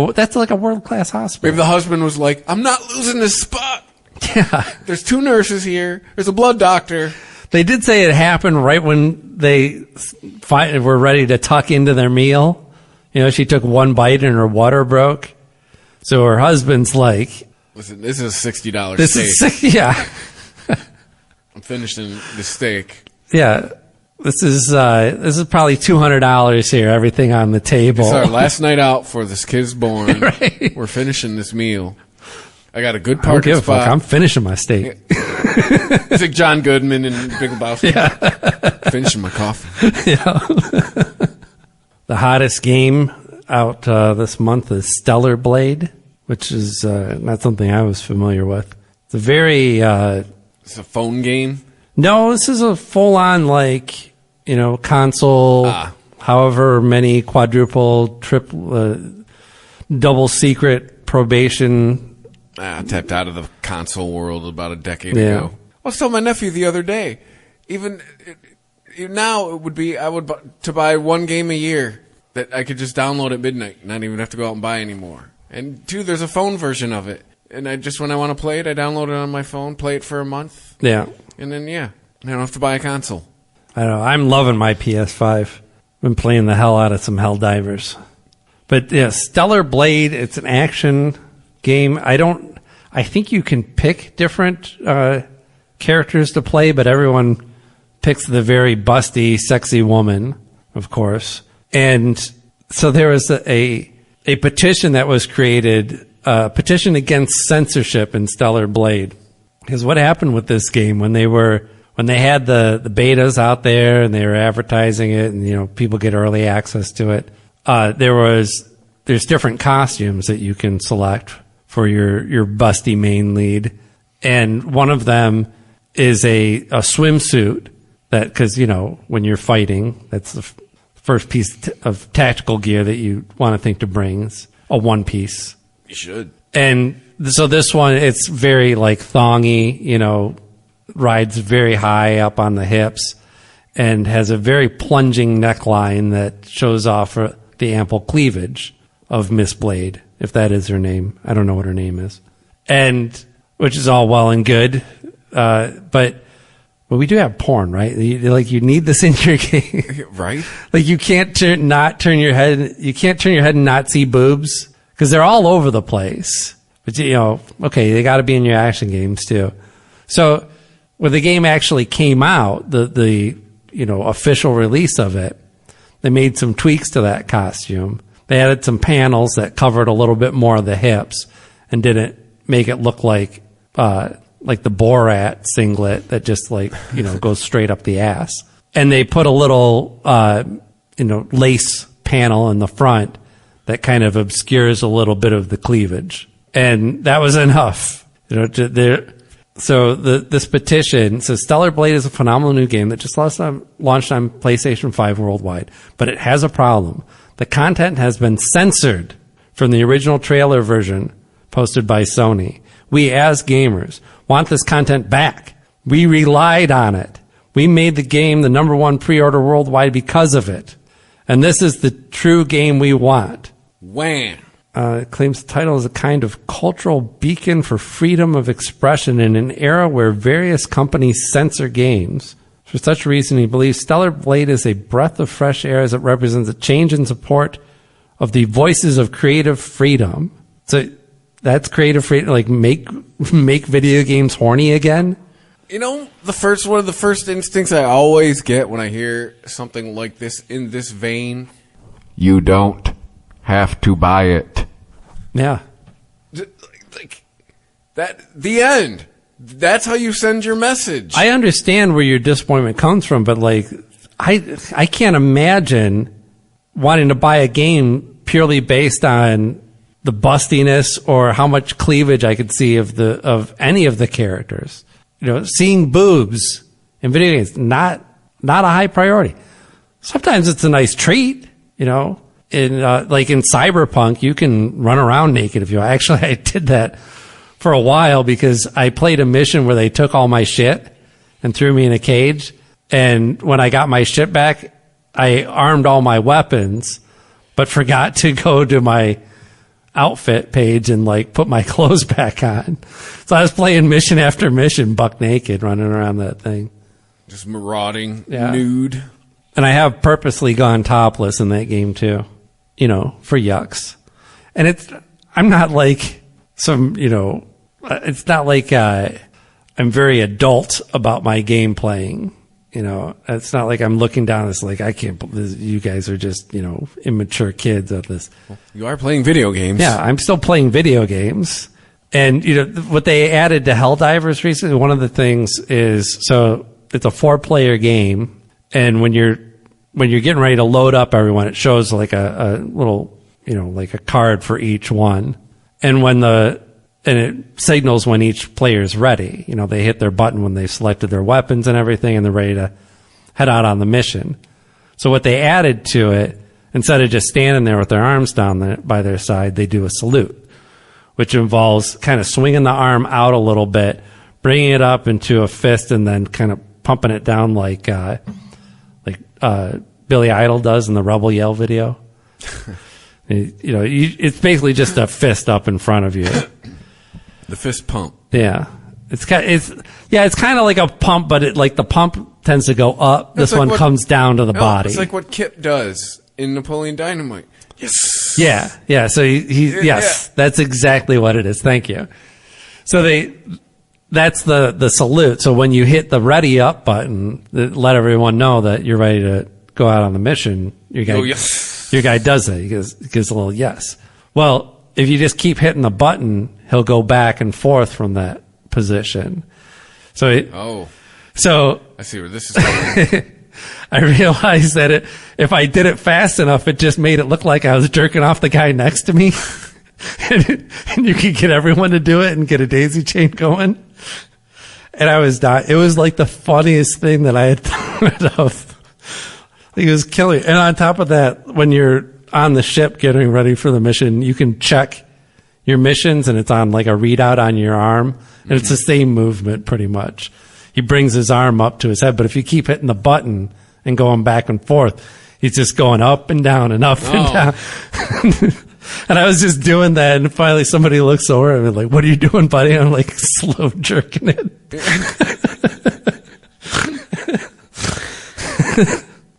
a world-class hospital. Maybe the husband was like, I'm not losing this spot. Yeah. There's 2 nurses here. There's a blood doctor. They did say it happened right when they were ready to tuck into their meal. You know, she took one bite and her water broke. So her husband's like, listen, this is a $60 steak. Yeah. I'm finishing the steak. Yeah. This is probably $200 here, everything on the table. It's our last night out for this kid's born. Right. We're finishing this meal. I got a good I don't parking give a fuck. spot. I'm finishing my steak. It's like John Goodman and Big Lebowski. Yeah. Finishing my coffee. Yeah. The hottest game out this month is Stellar Blade, which is not something I was familiar with. It's a very... it's a phone game? No, this is a full-on, console, however many quadruple, triple, double secret probation. I tapped out of the console world about a decade ago. I was telling my nephew the other day, even now it would be, I would to buy 1 game a year that I could just download at midnight, not even have to go out and buy anymore. And 2, there's a phone version of it. And when I want to play it, I download it on my phone, play it for a month. Yeah. And then, I don't have to buy a console. I don't know. I'm loving my PS5. Been playing the hell out of some Helldivers. But yeah, Stellar Blade, it's an action game. I think you can pick different characters to play, but everyone picks the very busty, sexy woman, of course. And so there was a petition that was created, a petition against censorship in Stellar Blade. Because what happened with this game when they had the betas out there and they were advertising it and people get early access to it, there's different costumes that you can select for your busty main lead, and one of them is a swimsuit that, because when you're fighting, that's the first piece of tactical gear that you want to think to bring. It's a one piece. You should. And so this one, it's very thongy, rides very high up on the hips and has a very plunging neckline that shows off the ample cleavage of Miss Blade, if that is her name. I don't know what her name is. And which is all well and good. But we do have porn, right? You need this in your game. Right? You can't turn your head and not see boobs because they're all over the place. But okay, they got to be in your action games too. So when the game actually came out, the official release of it, they made some tweaks to that costume. They added some panels that covered a little bit more of the hips and didn't make it look like the Borat singlet that just goes straight up the ass. And they put a little lace panel in the front that kind of obscures a little bit of the cleavage. And that was enough. So this petition says Stellar Blade is a phenomenal new game that just launched on PlayStation 5 worldwide, but it has a problem. The content has been censored from the original trailer version posted by Sony. We, as gamers, want this content back. We relied on it. We made the game the #1 pre-order worldwide because of it. And this is the true game we want. Wham! It claims the title is a kind of cultural beacon for freedom of expression in an era where various companies censor games. For such reason, he believes Stellar Blade is a breath of fresh air as it represents a change in support of the voices of creative freedom. So that's creative freedom, make video games horny again? One of the first instincts I always get when I hear something like this in this vein, you don't have to buy it. Yeah. That, the end. That's how you send your message. I understand where your disappointment comes from, but I can't imagine wanting to buy a game purely based on the bustiness or how much cleavage I could see of any of the characters. Seeing boobs in video games, not a high priority. Sometimes it's a nice treat, In like in Cyberpunk, you can run around naked if you want. Actually, I did that for a while because I played a mission where they took all my shit and threw me in a cage. And when I got my shit back, I armed all my weapons, but forgot to go to my outfit page and like put my clothes back on. So I was playing mission after mission, buck naked, running around that thing. Just marauding, nude. And I have purposely gone topless in that game too, for yucks. And I'm not like it's not like I'm very adult about my game playing. It's not like I'm looking down. It's like, I can't believe you guys are just, immature kids at this. Well, you are playing video games. Yeah, I'm still playing video games. And, what they added to Helldivers recently, one of the things is, so it's a 4-player game. And when you're getting ready to load up everyone, it shows like a little, like a card for each one. And and it signals when each player is ready. They hit their button when they've selected their weapons and everything, and they're ready to head out on the mission. So what they added to it, instead of just standing there with their arms down by their side, they do a salute, which involves kind of swinging the arm out a little bit, bringing it up into a fist, and then kind of pumping it down like Billy Idol does in the Rebel Yell video. It's basically just a fist up in front of you. The fist pump. Yeah. It's kind of like a pump, but the pump tends to go up. This one comes down to the body. It's like what Kip does in Napoleon Dynamite. Yes. Yeah. So yes, that's exactly what it is. Thank you. So that's the salute. So when you hit the ready up button, let everyone know that you're ready to go out on the mission. Your guy does it. He gives a little yes. Well, if you just keep hitting the button, he'll go back and forth from that position. So I see where this is going. I realized that if I did it fast enough, it just made it look like I was jerking off the guy next to me. and you could get everyone to do it and get a daisy chain going. And I was dying. It was like the funniest thing that I had thought of. It was killing. And on top of that, when you're on the ship getting ready for the mission, you can check your missions, and it's on like a readout on your arm, and it's the same movement pretty much. He brings his arm up to his head, but if you keep hitting the button and going back and forth, he's just going up and down and up and down. And I was just doing that, and finally somebody looks over and like, "What are you doing, buddy?" And I'm like slow jerking it.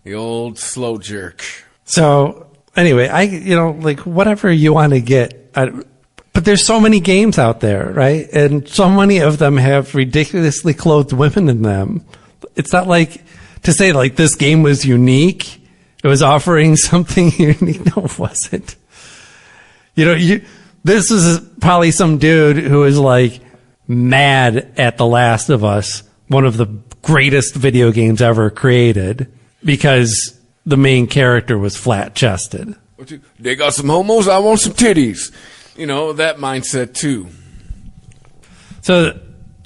The old slow jerk. So anyway, whatever you want to get, but there's so many games out there, right? And so many of them have ridiculously clothed women in them. It's not like to say like this game was unique. It was offering something unique. No, it wasn't. This is probably some dude who is like mad at The Last of Us, one of the greatest video games ever created, because the main character was flat-chested. They got some homos, I want some titties. That mindset too. So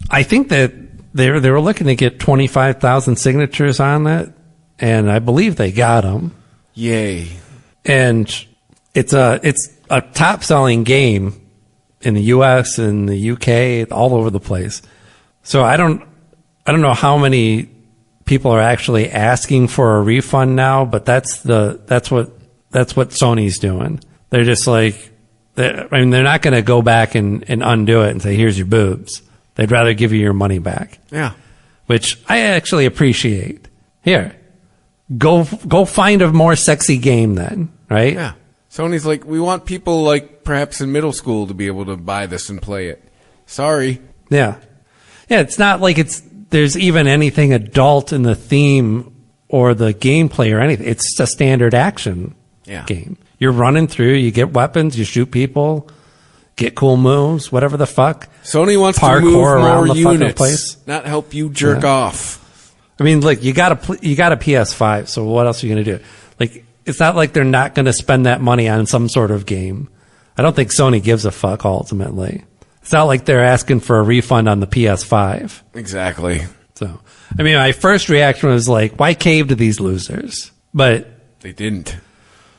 I think that they were looking to get 25,000 signatures on that, and I believe they got them. Yay. And it's a top-selling game in the U.S. and the UK, all over the place. So I don't know how many people are actually asking for a refund now, but that's what Sony's doing. They're just like, they're not going to go back and undo it and say, here's your boobs. They'd rather give you your money back. Yeah. Which I actually appreciate. Here, go find a more sexy game then, right? Yeah. Sony's like, we want people like perhaps in middle school to be able to buy this and play it. Sorry. Yeah. Yeah, it's not like there's even anything adult in the theme or the gameplay or anything. It's just a standard action game. You're running through, you get weapons, you shoot people, get cool moves, whatever the fuck. Sony wants to move more units, not help you jerk off. I mean, look, you got a PS5, so what else are you going to do? Like, it's not like they're not going to spend that money on some sort of game. I don't think Sony gives a fuck ultimately. It's not like they're asking for a refund on the PS5. Exactly. So, I mean, my first reaction was like, why cave to these losers? But they didn't.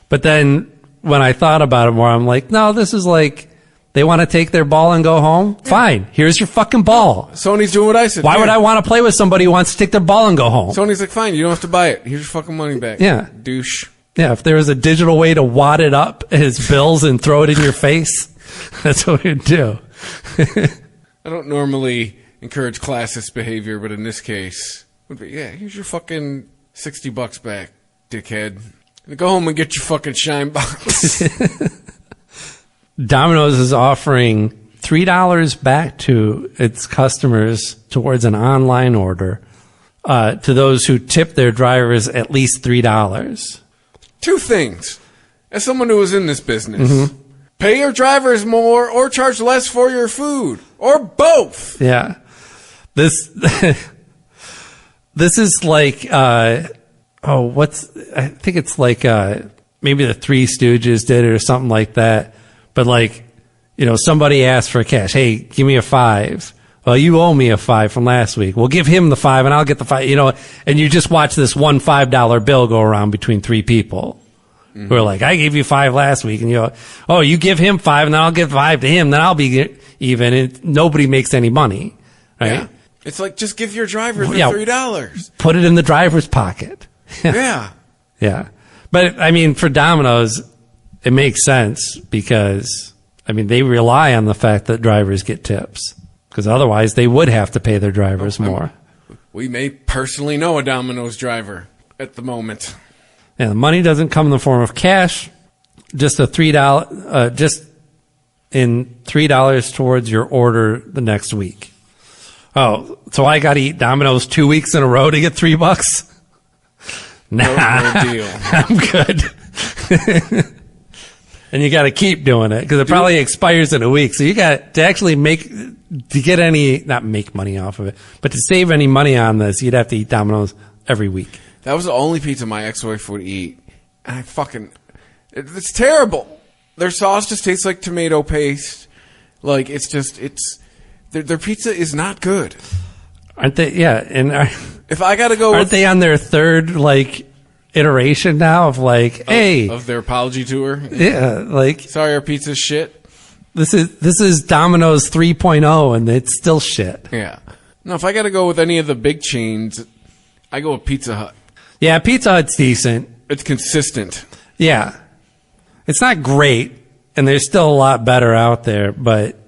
But then when I thought about it more, I'm like, no, this is like, they want to take their ball and go home? Fine. Here's your fucking ball. Sony's doing what I said. Why would I want to play with somebody who wants to take their ball and go home? Sony's like, fine, you don't have to buy it. Here's your fucking money back. Yeah. Douche. Yeah, if there was a digital way to wad it up as bills and throw it in your face, that's what we'd do. I don't normally encourage classist behavior, but in this case, would be, yeah, here's your fucking $60 back, dickhead. Go home and get your fucking shine box. Domino's is offering $3 back to its customers towards an online order to those who tip their drivers at least $3. Two things. As someone who was in this business, pay your drivers more or charge less for your food, or both. Yeah. This is like, I think it's like maybe the Three Stooges did it or something like that. But like, you know, somebody asked for cash. Hey, give me a $5. Well, you owe me a $5 from last week. Well, give him the $5 and I'll get the $5. You know, and you just watch this one $5 bill go around between three people who are like, I gave you $5 last week, and you give him $5 and then I'll give $5 to him. Then I'll be even. And nobody makes any money, right? Yeah. It's like, just give your driver the $3. Put it in the driver's pocket. Yeah. Yeah. But I mean, for Domino's, it makes sense because, I mean, they rely on the fact that drivers get tips because otherwise they would have to pay their drivers more. We may personally know a Domino's driver at the moment. And the money doesn't come in the form of cash, just a $3, just in $3 towards your order the next week. Oh, so I got to eat Domino's 2 weeks in a row to get $3? Nah, no deal. I'm good. And you got to keep doing it because it probably expires in a week. So you got to actually not make money off of it, but to save any money on this, you'd have to eat Domino's every week. That was the only pizza my ex-wife would eat. And it's terrible. Their sauce just tastes like tomato paste. Like, their pizza is not good. Aren't they? Yeah. And if I got to go, aren't they on their third, iteration now of of their apology tour? Yeah. Sorry, our pizza's shit. This is Domino's 3.0 and it's still shit. Yeah. No, if I got to go with any of the big chains, I go with Pizza Hut. Yeah, Pizza Hut's decent. It's consistent. Yeah. It's not great, and there's still a lot better out there, but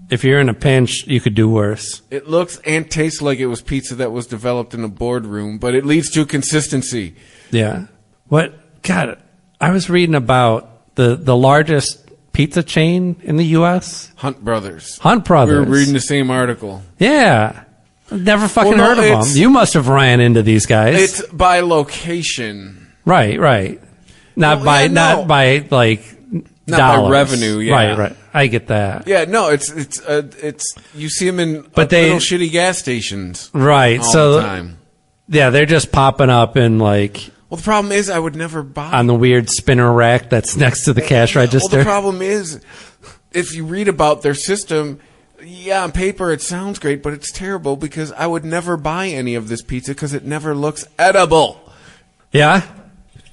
if you're in a pinch, you could do worse. It looks and tastes like it was pizza that was developed in a boardroom, but it leads to consistency. Yeah. God, I was reading about the largest pizza chain in the U.S. Hunt Brothers. We were reading the same article. Yeah. I've never fucking heard of them. You must have ran into these guys. It's by location. Right. Not by dollars. By revenue, yeah. Right. I get that. Yeah, no, it's you see them in little shitty gas stations. Right. All the time. Yeah, they're just popping up in Well, the problem is I would never buy on the weird spinner rack that's next to the cash register. Well, the problem is if you read about their system, yeah, on paper it sounds great, but it's terrible because I would never buy any of this pizza because it never looks edible. Yeah?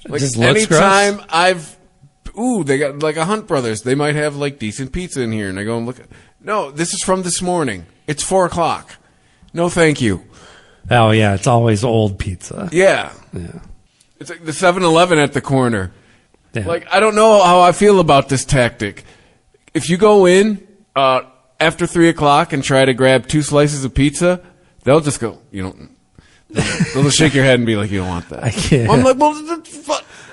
Like, just looks anytime gross? they got like a Hunt Brothers. They might have decent pizza in here, and I go and look. No, this is from this morning. It's 4:00. No, thank you. Oh yeah, it's always old pizza. Yeah. It's like the 7-Eleven at the corner. Yeah. I don't know how I feel about this tactic. If you go in after 3:00 and try to grab 2 slices of pizza, they'll just go, they'll just shake your head and be like, you don't want that. I can't. I'm like, well,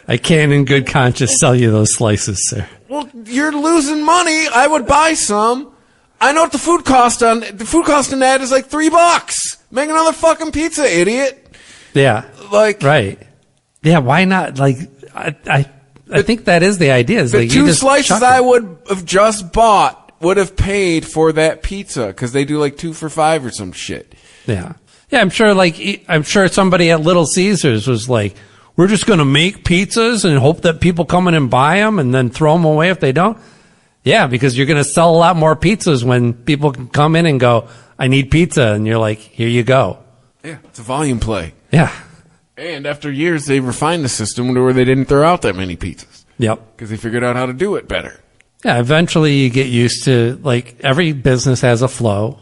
I can't in good conscience sell you those slices, sir. Well, you're losing money. I would buy some. I know what the food cost on that is like $3. Make another fucking pizza, idiot. Yeah. Right. Yeah, why not? I think that is the idea. The 2 slices I would have just bought would have paid for that pizza because they do 2 for $5 or some shit. Yeah. Yeah, I'm sure somebody at Little Caesars was like, we're just going to make pizzas and hope that people come in and buy them and then throw them away if they don't. Yeah, because you're going to sell a lot more pizzas when people can come in and go, I need pizza. And you're like, here you go. Yeah, it's a volume play. Yeah. And after years, they refined the system where they didn't throw out that many pizzas. Yep. Because they figured out how to do it better. Yeah, eventually you get used to, like, every business has a flow.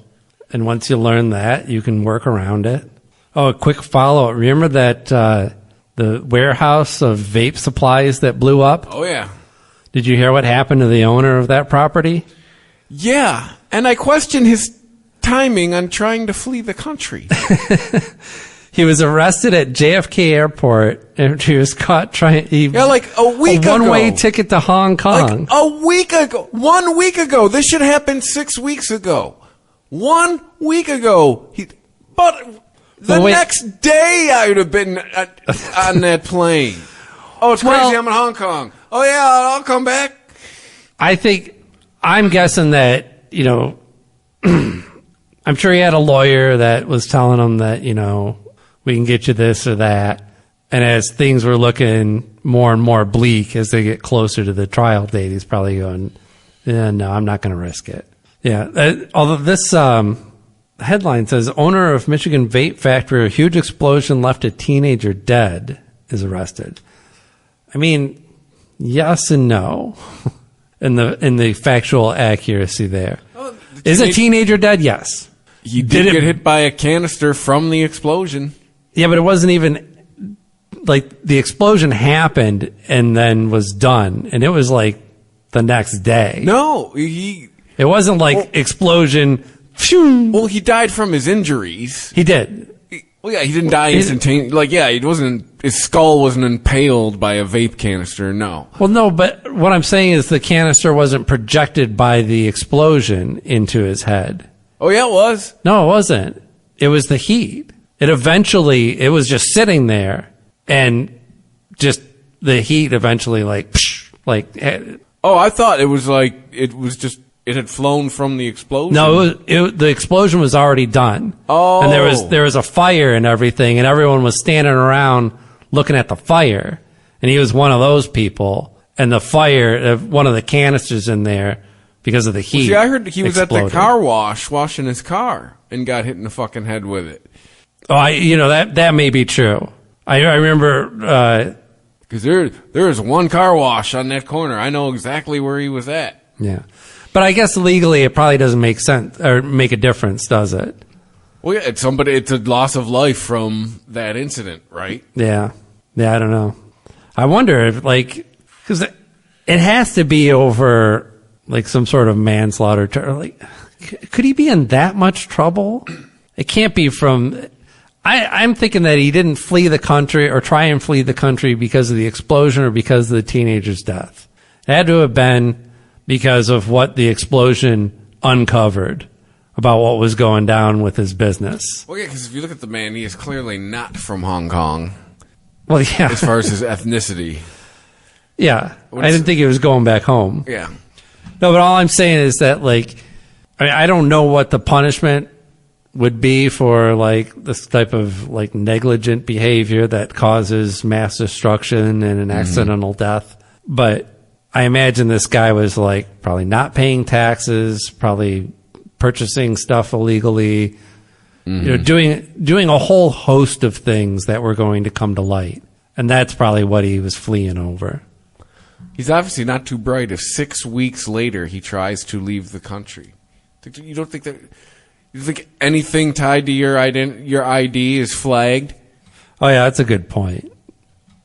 And once you learn that, you can work around it. Oh, a quick follow-up. Remember that the warehouse of vape supplies that blew up? Oh, yeah. Did you hear what happened to the owner of that property? Yeah, and I question his timing on trying to flee the country. He was arrested at JFK Airport, and he was caught trying. Like a week ago. A one-way ticket to Hong Kong. Like a week ago. 1 week ago. This should happen 6 weeks ago. 1 week ago. But the next day I would have been on that plane. Oh, it's crazy. I'm in Hong Kong. Oh, yeah, I'll come back. I'm guessing that, I'm sure he had a lawyer that was telling him that, we can get you this or that. And as things were looking more and more bleak as they get closer to the trial date, he's probably going, yeah, no, I'm not going to risk it. Yeah. Although this headline says, owner of Michigan vape factory, a huge explosion left a teenager dead, is arrested. I mean, yes and no in the factual accuracy there. Is a teenager dead? Yes. He did get hit by a canister from the explosion. Yeah, but it wasn't even like the explosion happened and then was done, and it was like the next day. No, it wasn't like explosion. Phew. Well, he died from his injuries. He did. Well, yeah, he didn't die instantaneously. His skull wasn't impaled by a vape canister, no. Well, no, but what I'm saying is the canister wasn't projected by the explosion into his head. Oh, yeah, it was. No, it wasn't. It was the heat. It was just sitting there, and just the heat eventually Oh, I thought it was it had flown from the explosion. No, the explosion was already done. Oh. And there was a fire and everything, and everyone was standing around looking at the fire. And he was one of those people. And the fire, one of the canisters in there, because of the heat. See, I heard he was exploded. at the car wash washing his car and got hit in the fucking head with it. Oh, that may be true. I remember because there is one car wash on that corner. I know exactly where he was at. Yeah. But I guess legally it probably doesn't make sense or make a difference, does it? Well, yeah, it's a loss of life from that incident, right? Yeah. Yeah, I don't know. I wonder if, because it has to be over, some sort of manslaughter. Could he be in that much trouble? It can't be from... I'm thinking that he didn't flee the country or try and flee the country because of the explosion or because of the teenager's death. It had to have been because of what the explosion uncovered about what was going down with his business. Well, yeah, because if you look at the man, he is clearly not from Hong Kong. Well, yeah. As far as his ethnicity. Yeah. I didn't think he was going back home. Yeah. No, but all I'm saying is that, I don't know what the punishment would be for, this type of, negligent behavior that causes mass destruction and an accidental death. But I imagine this guy was probably not paying taxes, probably purchasing stuff illegally, doing a whole host of things that were going to come to light. And that's probably what he was fleeing over. He's obviously not too bright if 6 weeks later he tries to leave the country. You don't think that... You think anything tied to your ID is flagged? Oh, yeah, that's a good point.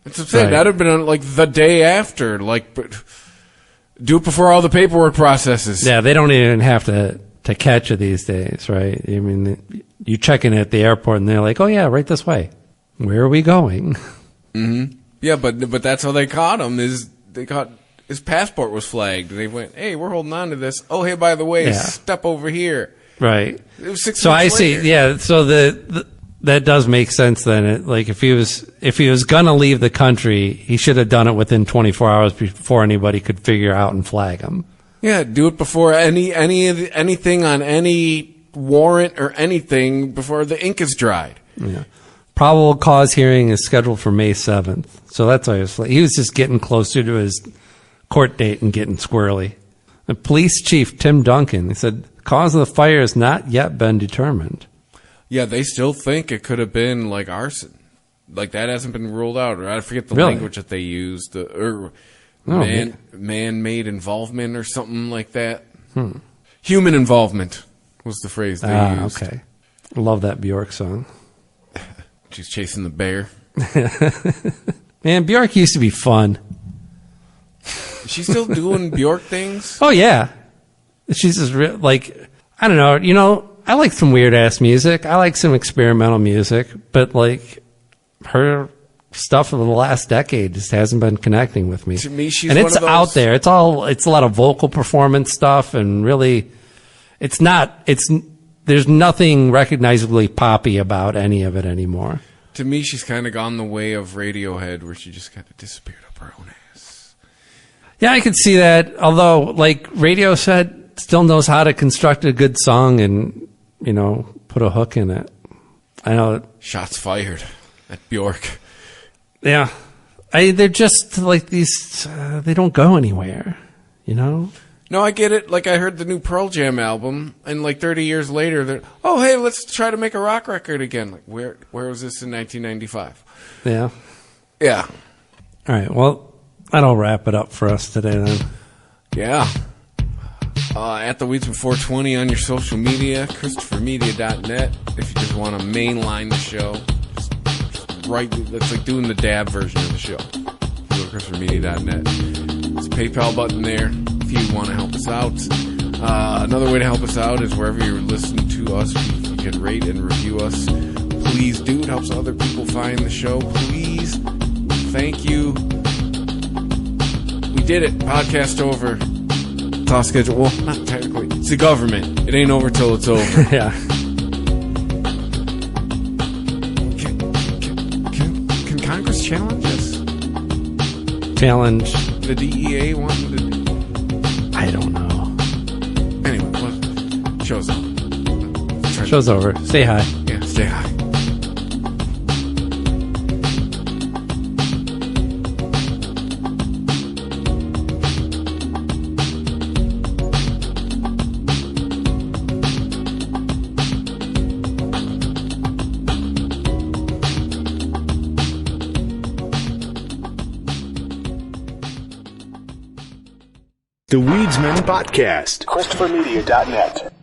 That's what I'm saying. Right. That would have been on, the day after. Do it before all the paperwork processes. Yeah, they don't even have to catch you these days, right? I mean, you check in at the airport and they're like, oh, yeah, right this way. Where are we going? Mm-hmm. Yeah, but that's how they caught him, his passport was flagged. And they went, hey, we're holding on to this. Oh, hey, by the way, step over here. Right. It was 6 so weeks I see. later. Yeah. So that does make sense then. If he was gonna leave the country, he should have done it within 24 hours before anybody could figure out and flag him. Yeah. Do it before anything on any warrant or anything before the ink is dried. Yeah. Probable cause hearing is scheduled for May 7th. So that's why he was just getting closer to his court date and getting squirrely. The police chief, Tim Duncan, he said, the cause of the fire has not yet been determined. Yeah, they still think it could have been like arson. Like that hasn't been ruled out. Or I forget the Really? language that they used. Or Oh, man-made involvement or something like that. Human involvement was the phrase they used. Okay. I love that Bjork song. She's chasing the bear. Man, Bjork used to be fun. Is she still doing Bjork things? Oh, yeah. She's just I don't know. You know, I like some weird-ass music. I like some experimental music. But, like, her stuff of the last decade just hasn't been connecting with me. To me, she's and one it's of those... out there. It's a lot of vocal performance stuff, and really, there's nothing recognizably poppy about any of it anymore. To me, she's kind of gone the way of Radiohead, where she just kind of disappeared up her own ass. Yeah, I could see that. Although, like Radiohead still knows how to construct a good song and, you know, put a hook in it. I know. Shots fired at Bjork. Yeah. They're just like these, they don't go anywhere, you know? No, I get it. Like, I heard the new Pearl Jam album, and like 30 years later, they're, oh, hey, let's try to make a rock record again. Like, where was this in 1995? Yeah. Yeah. All right. Well, that'll wrap it up for us today then. Yeah. At the Weedsman 420 on your social media, ChristopherMedia.net. If you just want to mainline the show, just write. That's like doing the dab version of the show. Go to ChristopherMedia.net. There's a PayPal button there if you want to help us out. Another way to help us out is wherever you're listening to us, you can rate and review us. Please do. It helps other people find the show. Please. Thank you. We did it. Podcast over. Toss schedule. Well, not technically. It's the government. It ain't over till it's over. Yeah. Can Congress challenge us? Challenge. The DEA wanting to... I don't know. Anyway, well, show's over. Show's over. Say hi. Yeah, stay high. The Weedsman Podcast. ChristopherMedia.net.